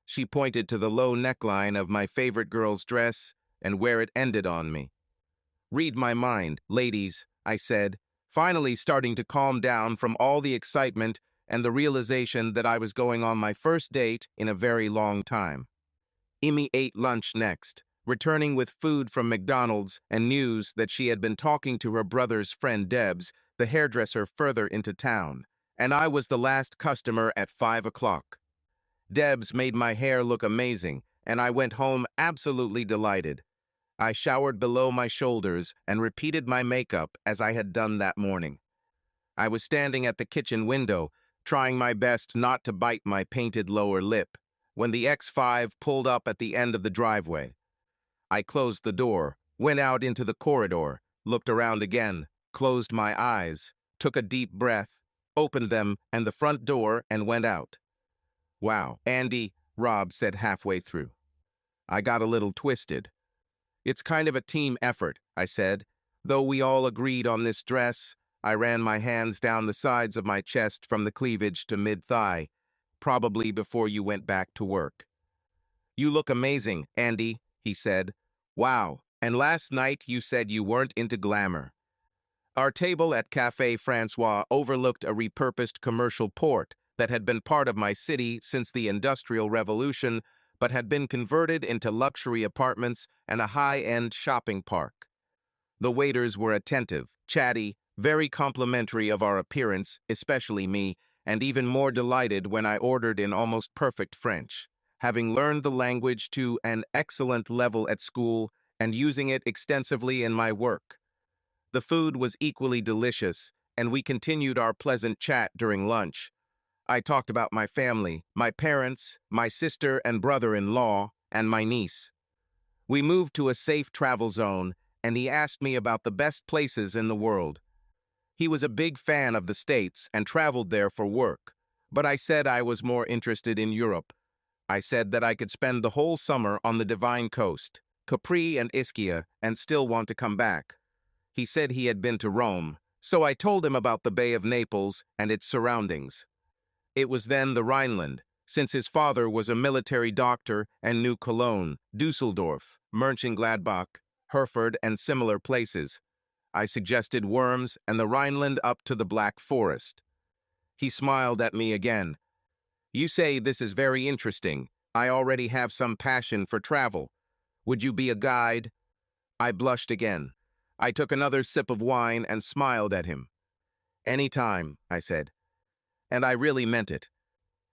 She pointed to the low neckline of my favorite girl's dress and where it ended on me. "Read my mind, ladies," I said, finally starting to calm down from all the excitement and the realization that I was going on my first date in a very long time. Emmy ate lunch next, returning with food from McDonald's and news that she had been talking to her brother's friend Debs, the hairdresser further into town, and I was the last customer at 5 o'clock. Debs made my hair look amazing, and I went home absolutely delighted. I showered below my shoulders and repeated my makeup as I had done that morning. I was standing at the kitchen window, trying my best not to bite my painted lower lip, when the X5 pulled up at the end of the driveway. I closed the door, went out into the corridor, looked around again, closed my eyes, took a deep breath, opened them and the front door and went out. "Wow, Andy," Rob said halfway through. I got a little twisted. "It's kind of a team effort," I said. "Though we all agreed on this dress." I ran my hands down the sides of my chest from the cleavage to mid-thigh, "probably before you went back to work." "You look amazing, Andy," he said. "Wow, and last night you said you weren't into glamour." Our table at Café Francois overlooked a repurposed commercial port that had been part of my city since the Industrial Revolution, but had been converted into luxury apartments and a high-end shopping park. The waiters were attentive, chatty, very complimentary of our appearance, especially me, and even more delighted when I ordered in almost perfect French, having learned the language to an excellent level at school and using it extensively in my work. The food was equally delicious, and we continued our pleasant chat during lunch. I talked about my family, my parents, my sister and brother-in-law, and my niece. We moved to a safe travel zone, and he asked me about the best places in the world. He was a big fan of the States and traveled there for work, but I said I was more interested in Europe. I said that I could spend the whole summer on the Divine Coast, Capri and Ischia, and still want to come back. He said he had been to Rome, so I told him about the Bay of Naples and its surroundings. It was then the Rhineland, since his father was a military doctor and knew Cologne, Dusseldorf, Mönchengladbach, Herford, and similar places. I suggested Worms and the Rhineland up to the Black Forest. He smiled at me again. "You say this is very interesting. I already have some passion for travel. Would you be a guide?" I blushed again. I took another sip of wine and smiled at him. "Any time," I said. And I really meant it.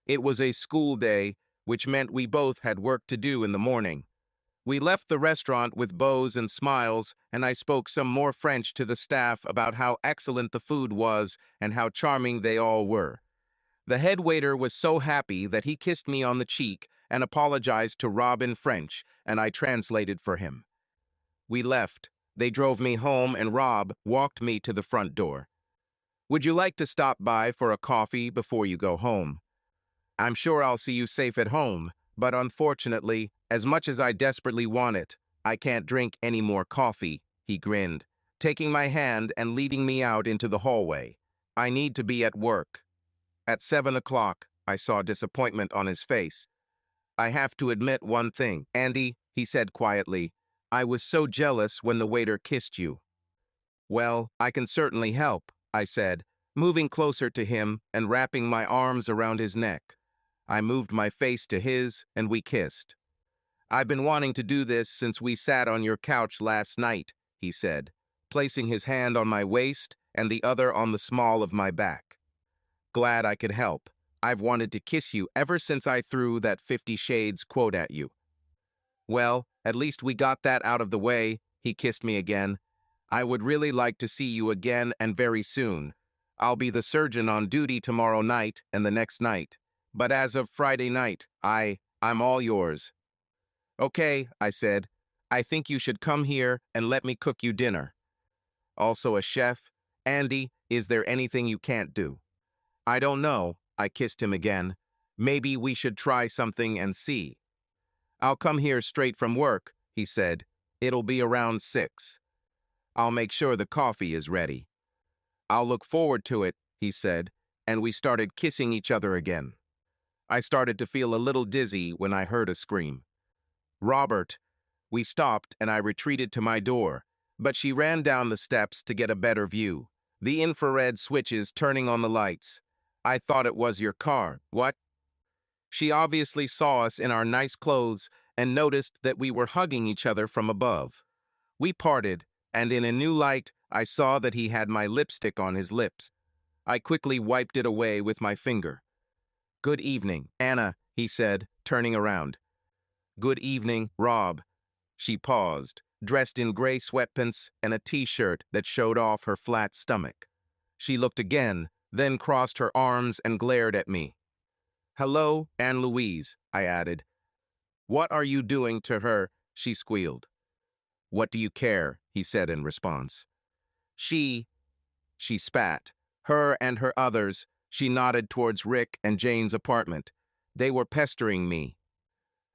It was a school day, which meant we both had work to do in the morning. We left the restaurant with bows and smiles, and I spoke some more French to the staff about how excellent the food was and how charming they all were. The head waiter was so happy that he kissed me on the cheek and apologized to Rob in French, and I translated for him. We left. They drove me home, and Rob walked me to the front door. "Would you like to stop by for a coffee before you go home? I'm sure I'll see you safe at home, but unfortunately, as much as I desperately want it, I can't drink any more coffee," he grinned, taking my hand and leading me out into the hallway. "I need to be at work." At 7 o'clock, I saw disappointment on his face. I have to admit one thing, Andy, he said quietly. I was so jealous when the waiter kissed you. Well, I can certainly help, I said, moving closer to him and wrapping my arms around his neck. I moved my face to his, and we kissed. I've been wanting to do this since we sat on your couch last night, he said, placing his hand on my waist and the other on the small of my back. Glad I could help. I've wanted to kiss you ever since I threw that 50 Shades quote at you. Well, at least we got that out of the way, he kissed me again. I would really like to see you again and very soon. I'll be the surgeon on duty tomorrow night and the next night. But as of Friday night, I'm all yours. Okay, I said. I think you should come here and let me cook you dinner. Also a chef. Andy, is there anything you can't do? I don't know, I kissed him again. Maybe we should try something and see. I'll come here straight from work, he said. It'll be around 6. I'll make sure the coffee is ready. I'll look forward to it, he said, and we started kissing each other again. I started to feel a little dizzy when I heard a scream. Robert. We stopped and I retreated to my door, but she ran down the steps to get a better view. The infrared switches turning on the lights. I thought it was your car. What? She obviously saw us in our nice clothes and noticed that we were hugging each other from above. We parted, and in a new light, I saw that he had my lipstick on his lips. I quickly wiped it away with my finger. Good evening, Anna, he said, turning around. Good evening, Rob. She paused, dressed in gray sweatpants and a t-shirt that showed off her flat stomach. She looked again, then crossed her arms and glared at me. Hello, Anne Louise, I added. What are you doing to her? She squealed. What do you care? He said in response. She spat. Her and her others, she nodded towards Rick and Jane's apartment. They were pestering me.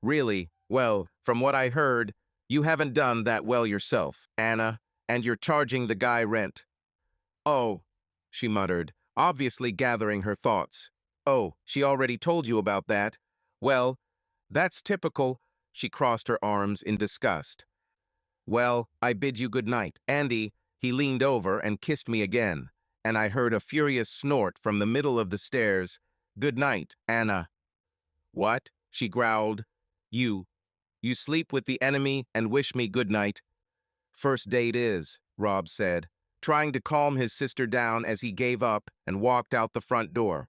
Really? Well, from what I heard, you haven't done that well yourself, Anna, and you're charging the guy rent. Oh, she muttered, obviously gathering her thoughts. Oh, she already told you about that? Well, that's typical. She crossed her arms in disgust. Well, I bid you good night. Andy, he leaned over and kissed me again, and I heard a furious snort from the middle of the stairs. Good night, Anna. What? She growled. You sleep with the enemy and wish me good night. First date is, Rob said, trying to calm his sister down as he gave up and walked out the front door.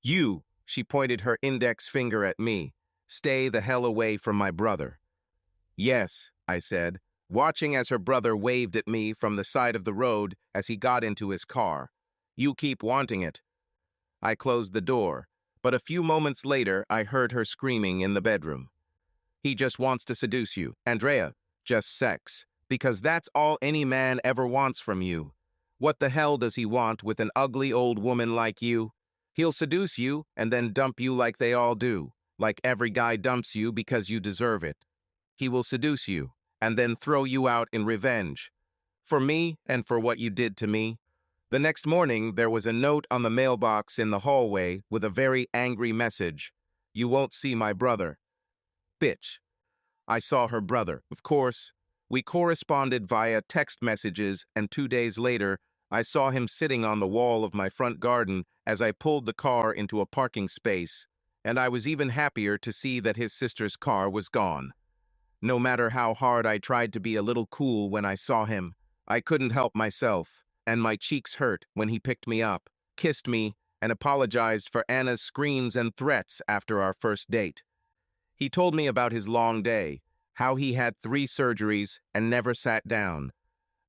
You, she pointed her index finger at me, stay the hell away from my brother. Yes, I said, watching as her brother waved at me from the side of the road as he got into his car. You keep wanting it. I closed the door, but a few moments later I heard her screaming in the bedroom. He just wants to seduce you, Andrea, just sex, because that's all any man ever wants from you. What the hell does he want with an ugly old woman like you? He'll seduce you and then dump you like they all do, like every guy dumps you because you deserve it. He will seduce you and then throw you out in revenge. For me and for what you did to me. The next morning, there was a note on the mailbox in the hallway with a very angry message. You won't see my brother. Bitch. I saw her brother, of course. We corresponded via text messages, and 2 days later, I saw him sitting on the wall of my front garden as I pulled the car into a parking space, and I was even happier to see that his sister's car was gone. No matter how hard I tried to be a little cool when I saw him, I couldn't help myself, and my cheeks hurt when he picked me up, kissed me, and apologized for Anna's screams and threats after our first date. He told me about his long day, how he had 3 surgeries and never sat down.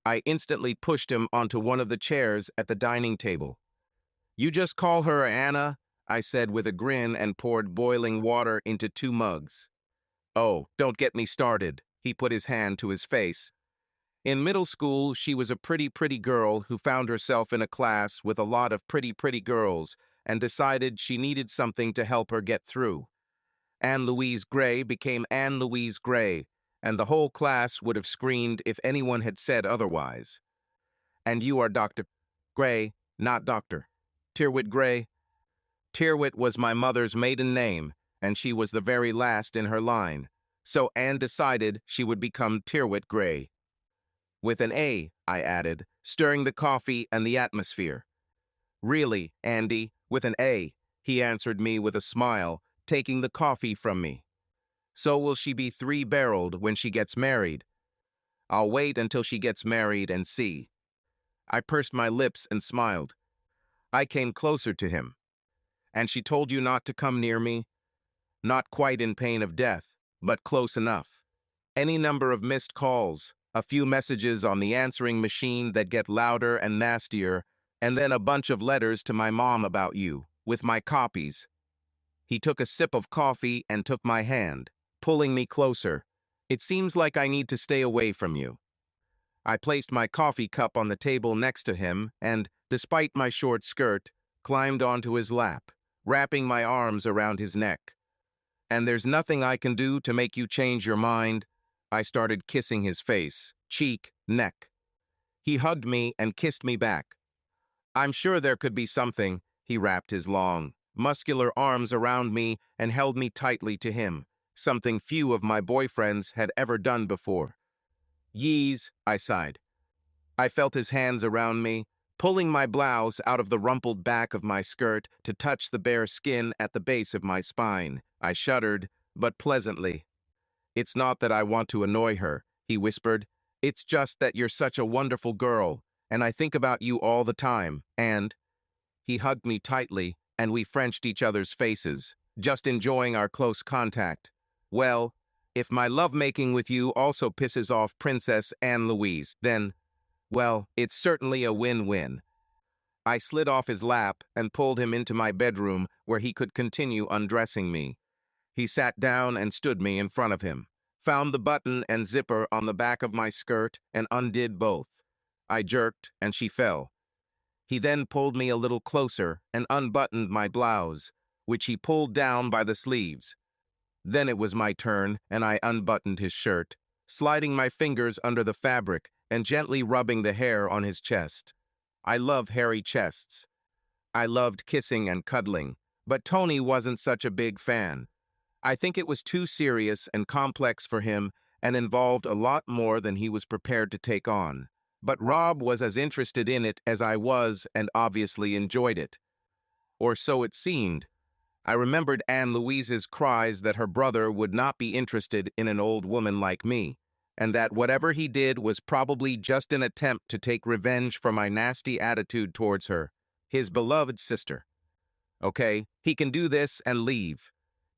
I instantly pushed him onto one of the chairs at the dining table. You just call her Anna, I said with a grin and poured boiling water into 2 mugs. Oh, don't get me started, he put his hand to his face. In middle school, she was a pretty girl who found herself in a class with a lot of pretty girls and decided she needed something to help her get through. Anne Louise Gray became Anne Louise Gray, and the whole class would have screamed if anyone had said otherwise. And you are Dr. Gray, not Dr. Tyrwhitt Gray? Tyrwhitt was my mother's maiden name, and she was the very last in her line, so Anne decided she would become Tyrwhitt Gray. With an A, I added, stirring the coffee and the atmosphere. Really, Andy, with an A, he answered me with a smile, taking the coffee from me. So will she be three-barreled when she gets married? I'll wait until she gets married and see. I pursed my lips and smiled. I came closer to him. And she told you not to come near me? Not quite in pain of death, but close enough. Any number of missed calls, a few messages on the answering machine that get louder and nastier, and then a bunch of letters to my mom about you, with my copies. He took a sip of coffee and took my hand, pulling me closer. It seems like I need to stay away from you. I placed my coffee cup on the table next to him and, despite my short skirt, climbed onto his lap, wrapping my arms around his neck. And there's nothing I can do to make you change your mind. I started kissing his face, cheek, neck. He hugged me and kissed me back. I'm sure there could be something. He wrapped his long, muscular arms around me and held me tightly to him, something few of my boyfriends had ever done before. Yees, I sighed. I felt his hands around me, pulling my blouse out of the rumpled back of my skirt to touch the bare skin at the base of my spine. I shuddered, but pleasantly. It's not that I want to annoy her, he whispered. It's just that you're such a wonderful girl, and I think about you all the time, and... He hugged me tightly, and we Frenched each other's faces, just enjoying our close contact. Well, if my lovemaking with you also pisses off Princess Anne Louise, then, well, it's certainly a win-win. I slid off his lap and pulled him into my bedroom where he could continue undressing me. He sat down and stood me in front of him, found the button and zipper on the back of my skirt and undid both. I jerked and she fell. He then pulled me a little closer and unbuttoned my blouse, which he pulled down by the sleeves. Then it was my turn, and I unbuttoned his shirt, sliding my fingers under the fabric and gently rubbing the hair on his chest. I love hairy chests. I loved kissing and cuddling, but Tony wasn't such a big fan. I think it was too serious and complex for him and involved a lot more than he was prepared to take on. But Rob was as interested in it as I was and obviously enjoyed it. Or so it seemed. I remembered Anne Louise's cries that her brother would not be interested in an old woman like me, and that whatever he did was probably just an attempt to take revenge for my nasty attitude towards her, his beloved sister. Okay, he can do this and leave.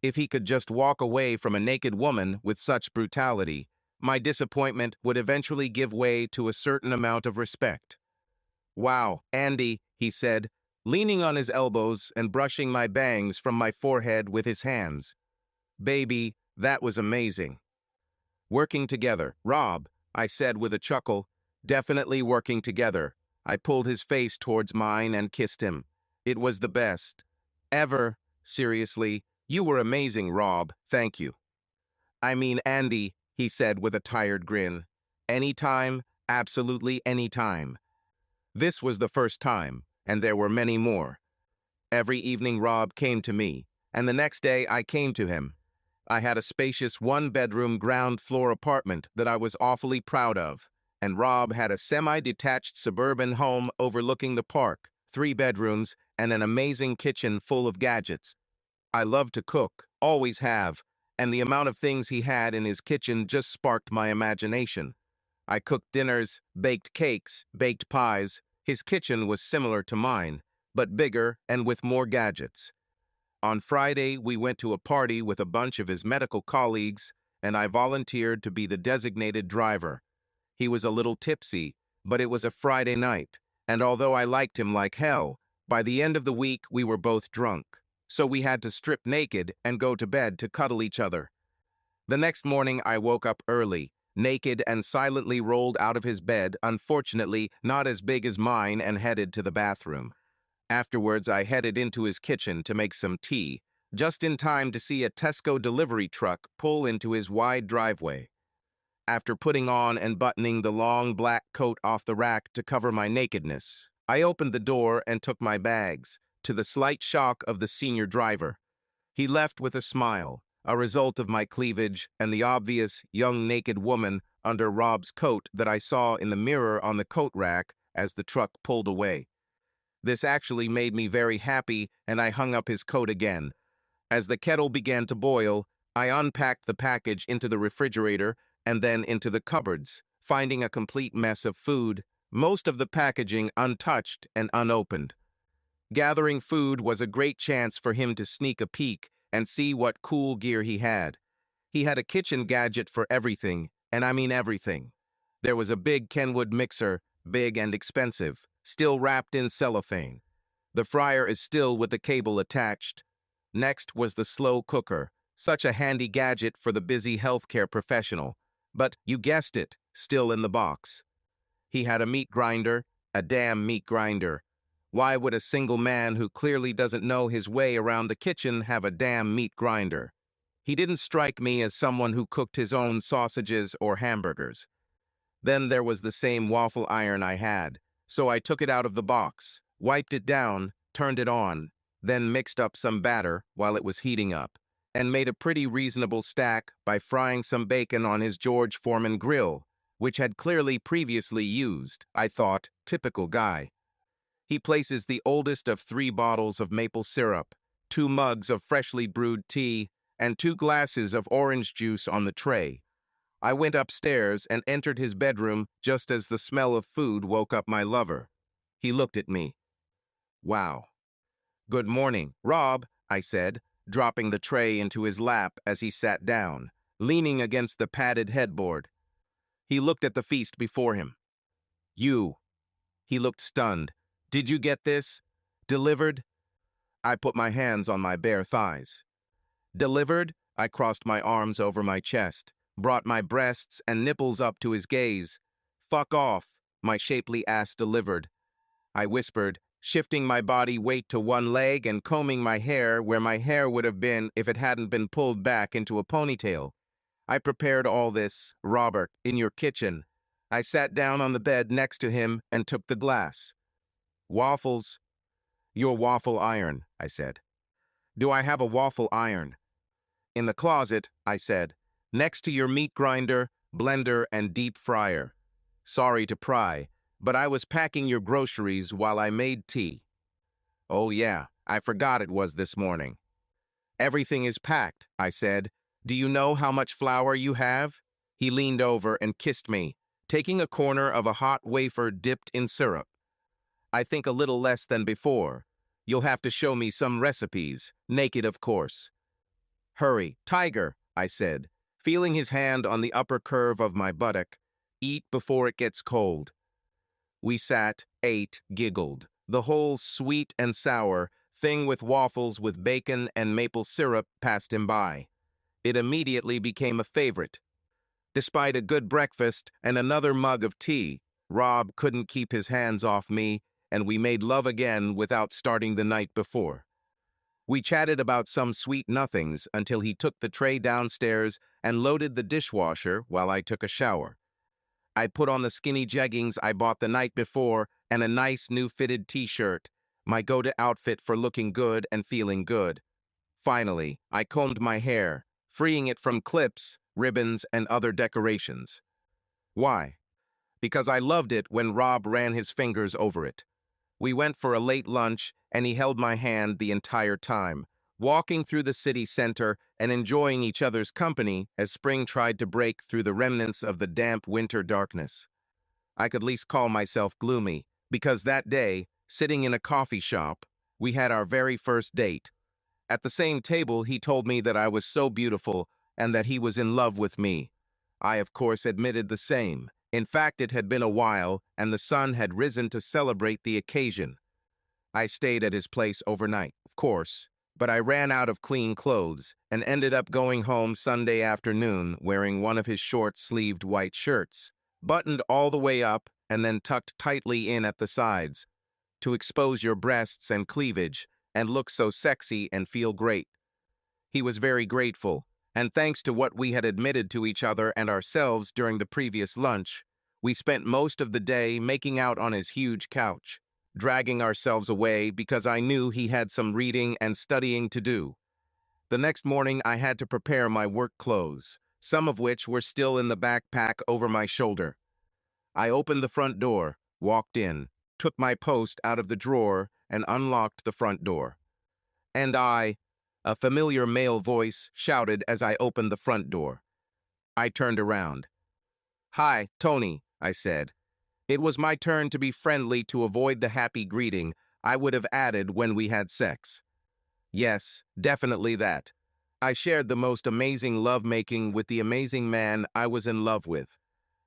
If he could just walk away from a naked woman with such brutality, my disappointment would eventually give way to a certain amount of respect. Wow, Andy, he said, leaning on his elbows and brushing my bangs from my forehead with his hands. Baby, that was amazing. Working together, Rob, I said with a chuckle, definitely working together. I pulled his face towards mine and kissed him. It was the best. Ever, seriously, you were amazing, Rob, thank you. I mean, Andy, he said with a tired grin. Anytime, absolutely anytime. This was the first time, and there were many more. Every evening Rob came to me, and the next day I came to him. I had a spacious one-bedroom ground-floor apartment that I was awfully proud of, and Rob had a semi-detached suburban home overlooking the park, 3 bedrooms, and an amazing kitchen full of gadgets. I love to cook, always have, and the amount of things he had in his kitchen just sparked my imagination. I cooked dinners, baked cakes, baked pies. His kitchen was similar to mine, but bigger and with more gadgets. On Friday, we went to a party with a bunch of his medical colleagues, and I volunteered to be the designated driver. He was a little tipsy, but it was a Friday night, and although I liked him like hell, by the end of the week we were both drunk, so we had to strip naked and go to bed to cuddle each other. The next morning I woke up early, naked and silently rolled out of his bed, unfortunately not as big as mine, and headed to the bathroom. Afterwards, I headed into his kitchen to make some tea, just in time to see a Tesco delivery truck pull into his wide driveway. After putting on and buttoning the long black coat off the rack to cover my nakedness, I opened the door and took my bags, to the slight shock of the senior driver. He left with a smile, a result of my cleavage and the obvious young naked woman under Rob's coat that I saw in the mirror on the coat rack as the truck pulled away. This actually made me very happy, and I hung up his coat again. As the kettle began to boil, I unpacked the package into the refrigerator and then into the cupboards, finding a complete mess of food, most of the packaging untouched and unopened. Gathering food was a great chance for him to sneak a peek and see what cool gear he had. He had a kitchen gadget for everything, and I mean everything. There was a big Kenwood mixer, big and expensive, still wrapped in cellophane. The fryer is still with the cable attached. Next was the slow cooker, such a handy gadget for the busy healthcare professional. But, you guessed it, still in the box. He had a meat grinder, a damn meat grinder. Why would a single man who clearly doesn't know his way around the kitchen have a damn meat grinder? He didn't strike me as someone who cooked his own sausages or hamburgers. Then there was the same waffle iron I had, so I took it out of the box, wiped it down, turned it on, then mixed up some batter while it was heating up, and made a pretty reasonable stack by frying some bacon on his George Foreman grill, which had clearly previously used, I thought, typical guy. He places the oldest of 3 bottles of maple syrup, 2 mugs of freshly brewed tea, and 2 glasses of orange juice on the tray. I went upstairs and entered his bedroom just as the smell of food woke up my lover. He looked at me. Wow. "Good morning, Rob," I said, dropping the tray into his lap as he sat down, leaning against the padded headboard. He looked at the feast before him. "You." He looked stunned. "Did you get this? Delivered?" I put my hands on my bare thighs. "Delivered?" I crossed my arms over my chest, brought my breasts and nipples up to his gaze. "Fuck off," my shapely ass delivered. I whispered, shifting my body weight to one leg and combing my hair where my hair would have been if it hadn't been pulled back into a ponytail. "I prepared all this, Robert, in your kitchen." I sat down on the bed next to him and took the glass. "Waffles?" "Your waffle iron," I said. "Do I have a waffle iron?" "In the closet," I said, "next to your meat grinder, blender, and deep fryer. Sorry to pry, but I was packing your groceries while I made tea." "Oh yeah, I forgot it was this morning." "Everything is packed," I said. "Do you know how much flour you have?" He leaned over and kissed me, taking a corner of a hot wafer dipped in syrup. "I think a little less than before. You'll have to show me some recipes, naked of course." "Hurry, Tiger," I said, feeling his hand on the upper curve of my buttock. "Eat before it gets cold." We sat, ate, giggled. The whole sweet and sour thing with waffles with bacon and maple syrup passed him by. It immediately became a favorite. Despite a good breakfast and another mug of tea, Rob couldn't keep his hands off me, and we made love again without starting the night before. We chatted about some sweet nothings until he took the tray downstairs and loaded the dishwasher while I took a shower. I put on the skinny jeggings I bought the night before and a nice new fitted t-shirt, my go-to outfit for looking good and feeling good. Finally, I combed my hair, freeing it from clips, ribbons, and other decorations. Why? Because I loved it when Rob ran his fingers over it. We went for a late lunch, and he held my hand the entire time, walking through the city center and enjoying each other's company as spring tried to break through the remnants of the damp winter darkness. I could at least call myself gloomy, because that day, sitting in a coffee shop, we had our very first date. At the same table, he told me that I was so beautiful and that he was in love with me. I, of course, admitted the same. In fact, it had been a while, and the sun had risen to celebrate the occasion. I stayed at his place overnight, of course, but I ran out of clean clothes and ended up going home Sunday afternoon wearing one of his short-sleeved white shirts, buttoned all the way up and then tucked tightly in at the sides, to expose your breasts and cleavage and look so sexy and feel great. He was very grateful, and thanks to what we had admitted to each other and ourselves during the previous lunch, we spent most of the day making out on his huge couch. dragging ourselves away because I knew he had some reading and studying to do. The next morning, I had to prepare my work clothes, some of which were still in the backpack over my shoulder. I opened the front door, walked in, took my post out of the drawer, and unlocked the front door. A familiar male voice shouted as I opened the front door. I turned around. "Hi, Tony," I said. It was my turn to be friendly to avoid the happy greeting I would have added when we had sex. Yes, definitely that. I shared the most amazing lovemaking with the amazing man I was in love with.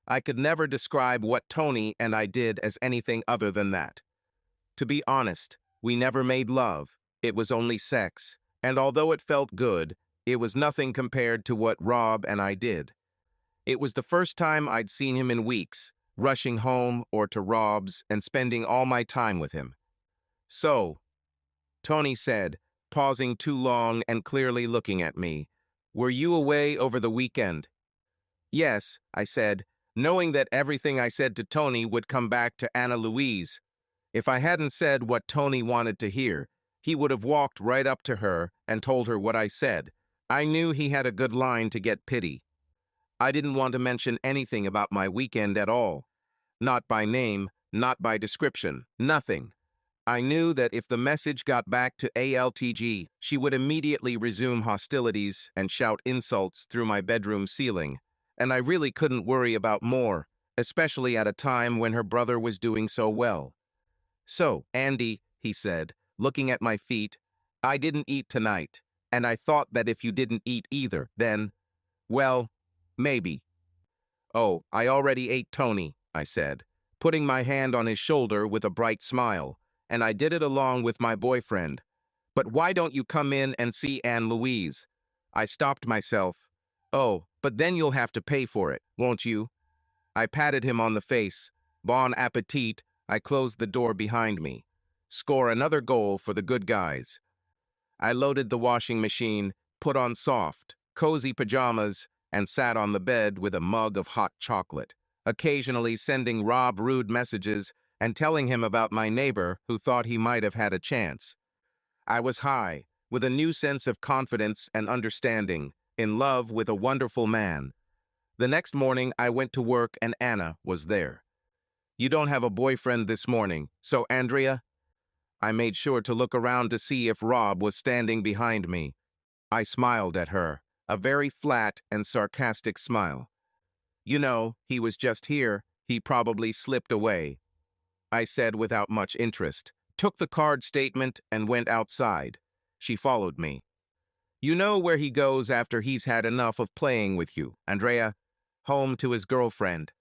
I could never describe what Tony and I did as anything other than that. To be honest, we never made love. It was only sex, and although it felt good, it was nothing compared to what Rob and I did. It was the first time I'd seen him in weeks, rushing home or to Rob's and spending all my time with him. "So," Tony said, pausing too long and clearly looking at me, "were you away over the weekend?" "Yes," I said, knowing that everything I said to Tony would come back to Anna Louise. If I hadn't said what Tony wanted to hear, he would have walked right up to her and told her what I said. I knew he had a good line to get pity. I didn't want to mention anything about my weekend at all. Not by name, not by description, nothing. I knew that if the message got back to ALTG, she would immediately resume hostilities and shout insults through my bedroom ceiling, and I really couldn't worry about more, especially at a time when her brother was doing so well. "So, Andy," he said, looking at my feet, "I didn't eat tonight, and I thought that if you didn't eat either, then, well, maybe." "Oh, I already ate, Tony," I said, putting my hand on his shoulder with a bright smile, "and I did it along with my boyfriend. But why don't you come in and see Anne Louise?" I stopped myself. "Oh, but then you'll have to pay for it, won't you?" I patted him on the face. Bon appetit. I closed the door behind me. Score another goal for the good guys. I loaded the washing machine, put on soft, cozy pajamas, and sat on the bed with a mug of hot chocolate, occasionally sending Rob rude messages and telling him about my neighbor who thought he might have had a chance. I was high, with a new sense of confidence and understanding, in love with a wonderful man. The next morning, I went to work and Anna was there. "You don't have a boyfriend this morning, so Andrea?" I made sure to look around to see if Rob was standing behind me. I smiled at her, a very flat and sarcastic smile. "You know, he was just here. He probably slipped away," I said without much interest, took the card statement and went outside. She followed me. "You know where he goes after he's had enough of playing with you, Andrea? Home to his girlfriend.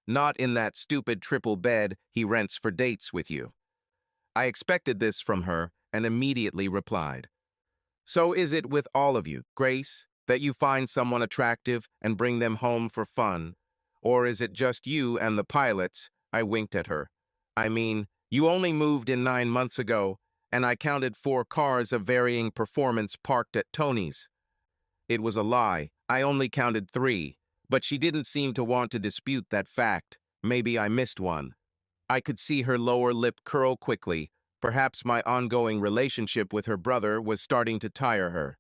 Not in that stupid triple bed he rents for dates with you." I expected this from her and immediately replied, "So is it with all of you, Grace, that you find someone attractive and bring them home for fun? Or is it just you and the pilots?" I winked at her. "I mean, you only moved in 9 months ago, and I counted 4 cars of varying performance parked at Tony's." It was a lie. I only counted 3, but she didn't seem to want to dispute that fact. Maybe I missed one. I could see her lower lip curl quickly. Perhaps my ongoing relationship with her brother was starting to tire her.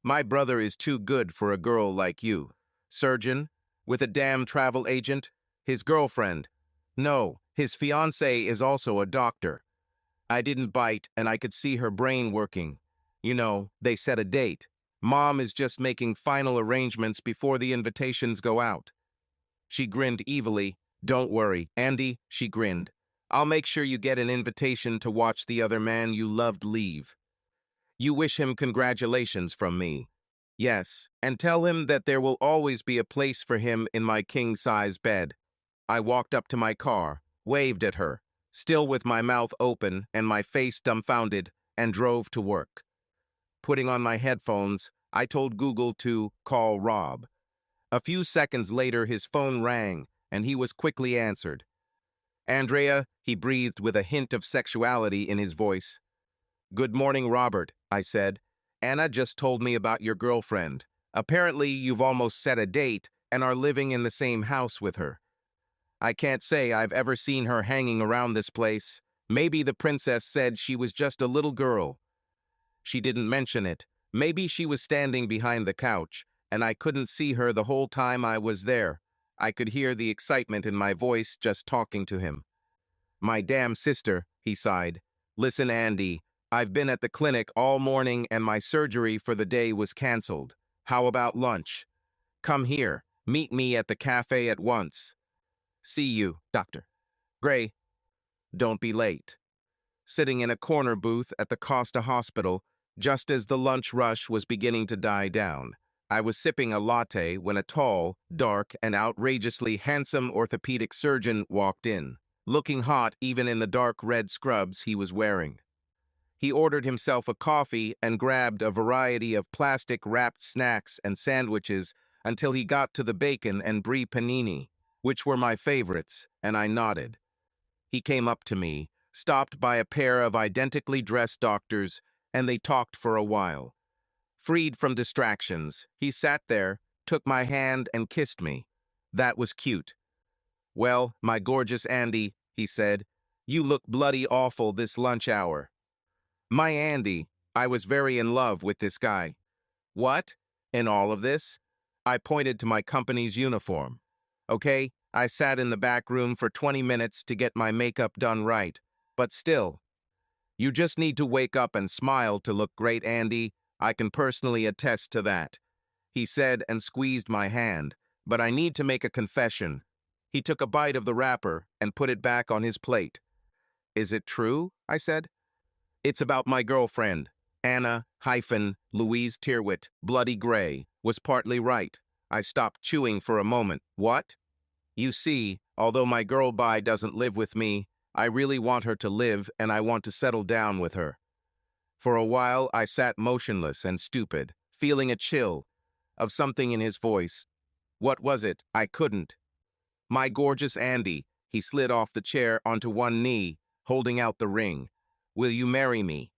"My brother is too good for a girl like you. Surgeon? With a damn travel agent? His girlfriend? No, his fiancée is also a doctor." I didn't bite, and I could see her brain working. "You know, they set a date. Mom is just making final arrangements before the invitations go out." She grinned evilly. "Don't worry, Andy," she grinned. "I'll make sure you get an invitation to watch the other man you loved leave. You wish him congratulations from me. Yes, and tell him that there will always be a place for him in my king-size bed." I walked up to my car, waved at her, still with my mouth open and my face dumbfounded, and drove to work. Putting on my headphones, I told Google to call Rob. A few seconds later, his phone rang, and he was quickly answered. "Andrea," he breathed with a hint of sexuality in his voice. "Good morning, Robert," I said. "Anna just told me about your girlfriend. Apparently, you've almost set a date and are living in the same house with her. I can't say I've ever seen her hanging around this place. Maybe the princess said she was just a little girl. She didn't mention it. Maybe she was standing behind the couch, and I couldn't see her the whole time I was there. I could hear the excitement in my voice just talking to him. My damn sister, he sighed. Listen, Andy, I've been at the clinic all morning and my surgery for the day was canceled. How about lunch? Come here. Meet me at the cafe at once. See you, Dr. Gray. Don't be late. Sitting in a corner booth at the Costa Hospital, just as the lunch rush was beginning to die down, I was sipping a latte when a tall, dark, and outrageously handsome orthopedic surgeon walked in, looking hot even in the dark red scrubs he was wearing. He ordered himself a coffee and grabbed a variety of plastic-wrapped snacks and sandwiches until he got to the bacon and brie panini, which were my favorites, and I nodded. He came up to me, stopped by a pair of identically dressed doctors, and they talked for a while. Freed from distractions, he sat there, took my hand, and kissed me. That was cute. Well, my gorgeous Andy, he said, you look bloody awful this lunch hour. My Andy, I was very in love with this guy. What? In all of this? I pointed to my company's uniform. Okay, I sat in the back room for 20 minutes to get my makeup done right. But still, you just need to wake up and smile to look great, Andy. I can personally attest to that. He said and squeezed my hand, but I need to make a confession. He took a bite of the wrapper and put it back on his plate. Is it true? I said. It's about my girlfriend. Anna-Louise Tyrwhitt, Bloody Gray, was partly right. I stopped chewing for a moment. What? You see, although my girl Bye doesn't live with me, I really want her to live and I want to settle down with her. For a while, I sat motionless and stupid, feeling a chill of something in his voice. What was it? I couldn't. My gorgeous Andy, he slid off the chair onto one knee, holding out the ring. Will you marry me?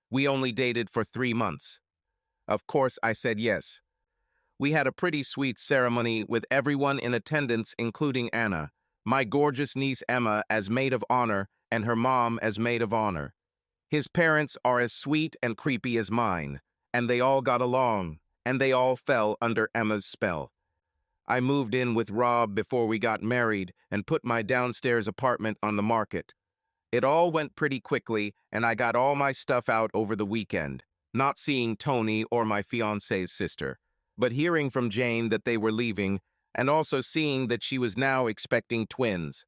We only dated for 3 months. Of course, I said yes. We had a pretty sweet ceremony with everyone in attendance, including Anna, my gorgeous niece Emma as maid of honor, and her mom as maid of honor. His parents are as sweet and creepy as mine, and they all got along, and they all fell under Emma's spell. I moved in with Rob before we got married and put my downstairs apartment on the market. It all went pretty quickly, and I got all my stuff out over the weekend, not seeing Tony or my fiancé's sister, but hearing from Jane that they were leaving, and also seeing that she was now expecting twins.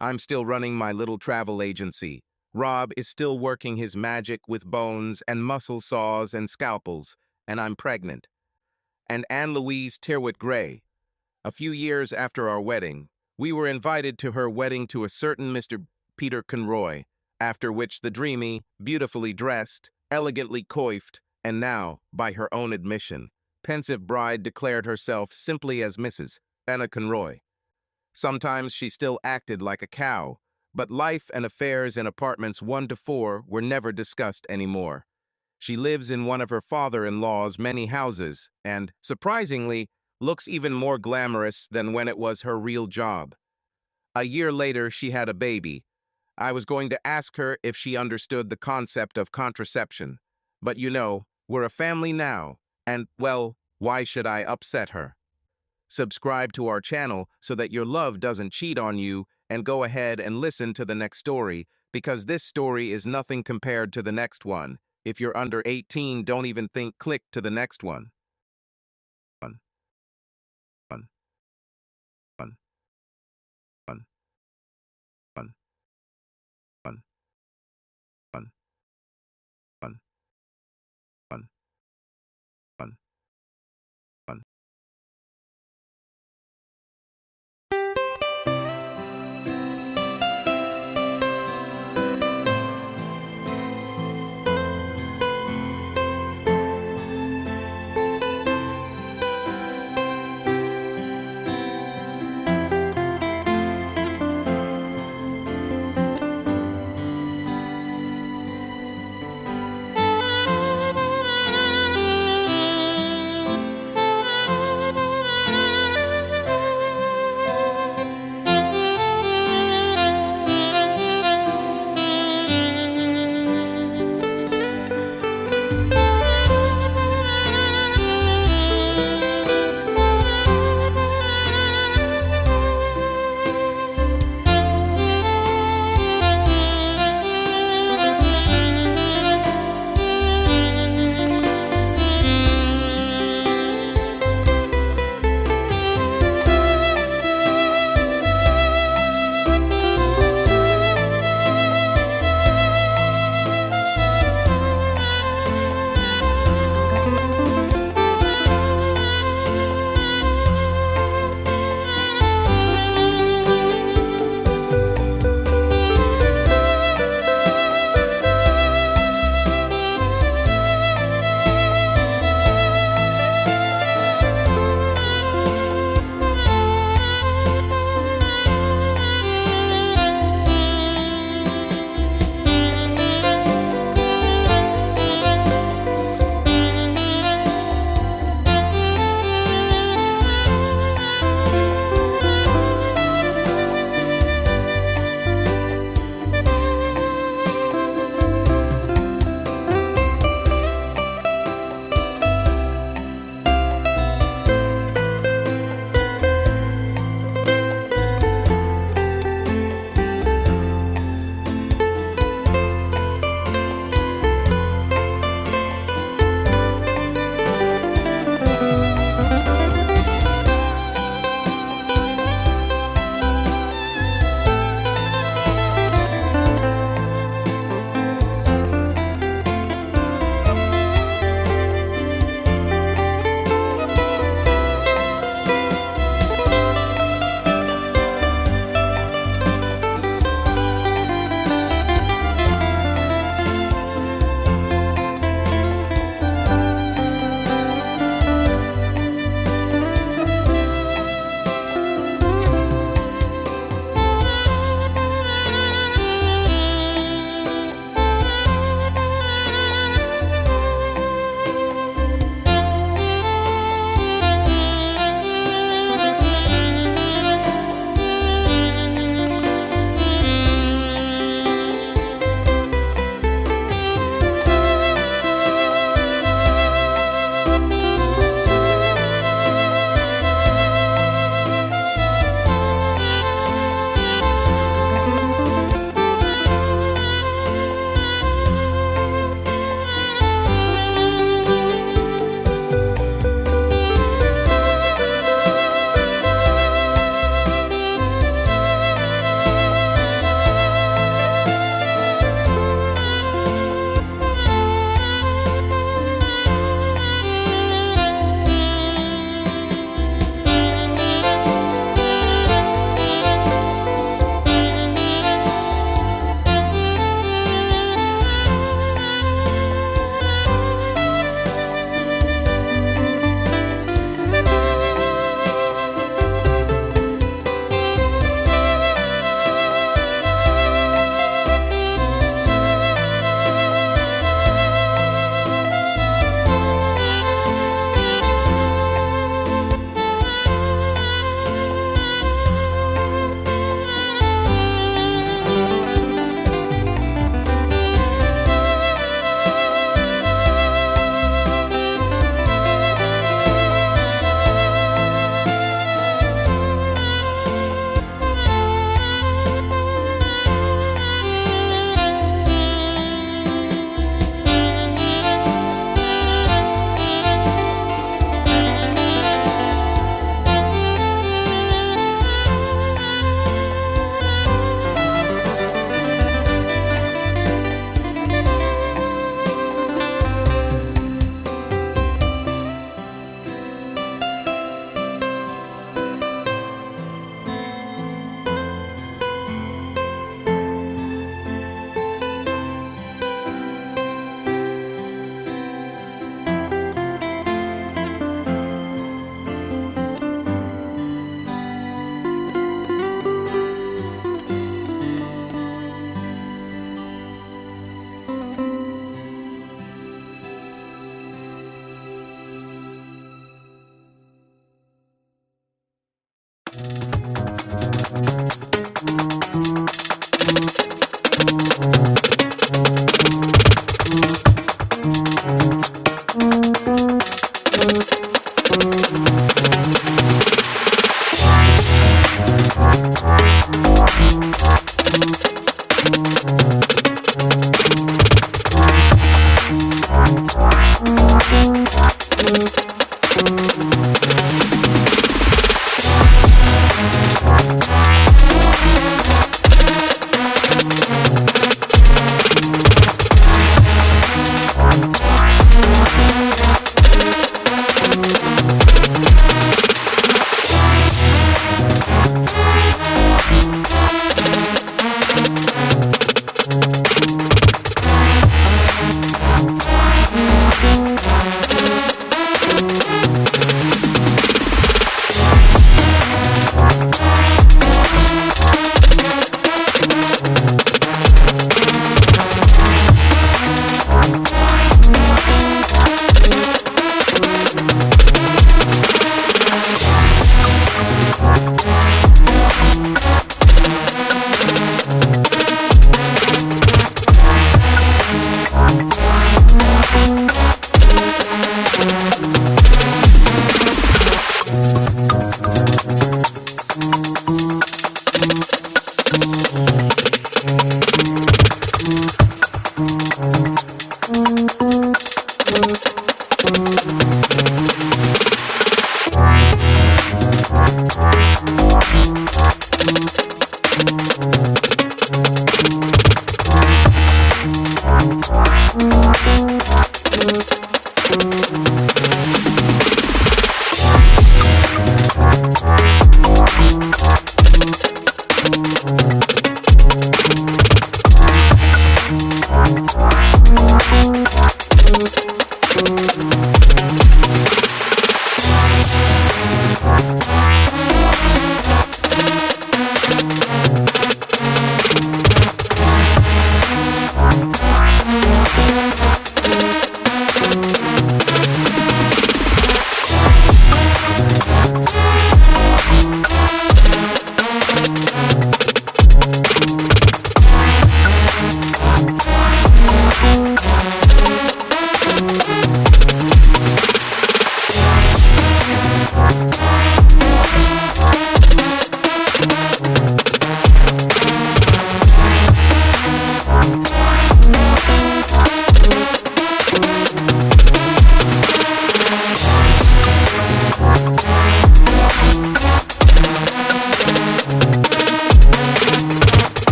I'm still running my little travel agency. Rob is still working his magic with bones and muscle saws and scalpels, and I'm pregnant. And Anne-Louise Tyrwhitt Gray. A few years after our wedding, we were invited to her wedding to a certain Mr. Peter Conroy, after which the dreamy, beautifully dressed, elegantly coiffed, and now, by her own admission, pensive bride declared herself simply as Mrs. Anna Conroy. Sometimes she still acted like a cow, but life and affairs in apartments 1 to 4 were never discussed anymore. She lives in one of her father-in-law's many houses and, surprisingly, looks even more glamorous than when it was her real job. A year later, she had a baby. I was going to ask her if she understood the concept of contraception. But you know, we're a family now, and, well, why should I upset her? Subscribe to our channel so that your love doesn't cheat on you, and go ahead and listen to the next story, because this story is nothing compared to the next one. If you're under 18, don't even think, click to the next one. One, one, one, one, one, one, one, one, one, one, one.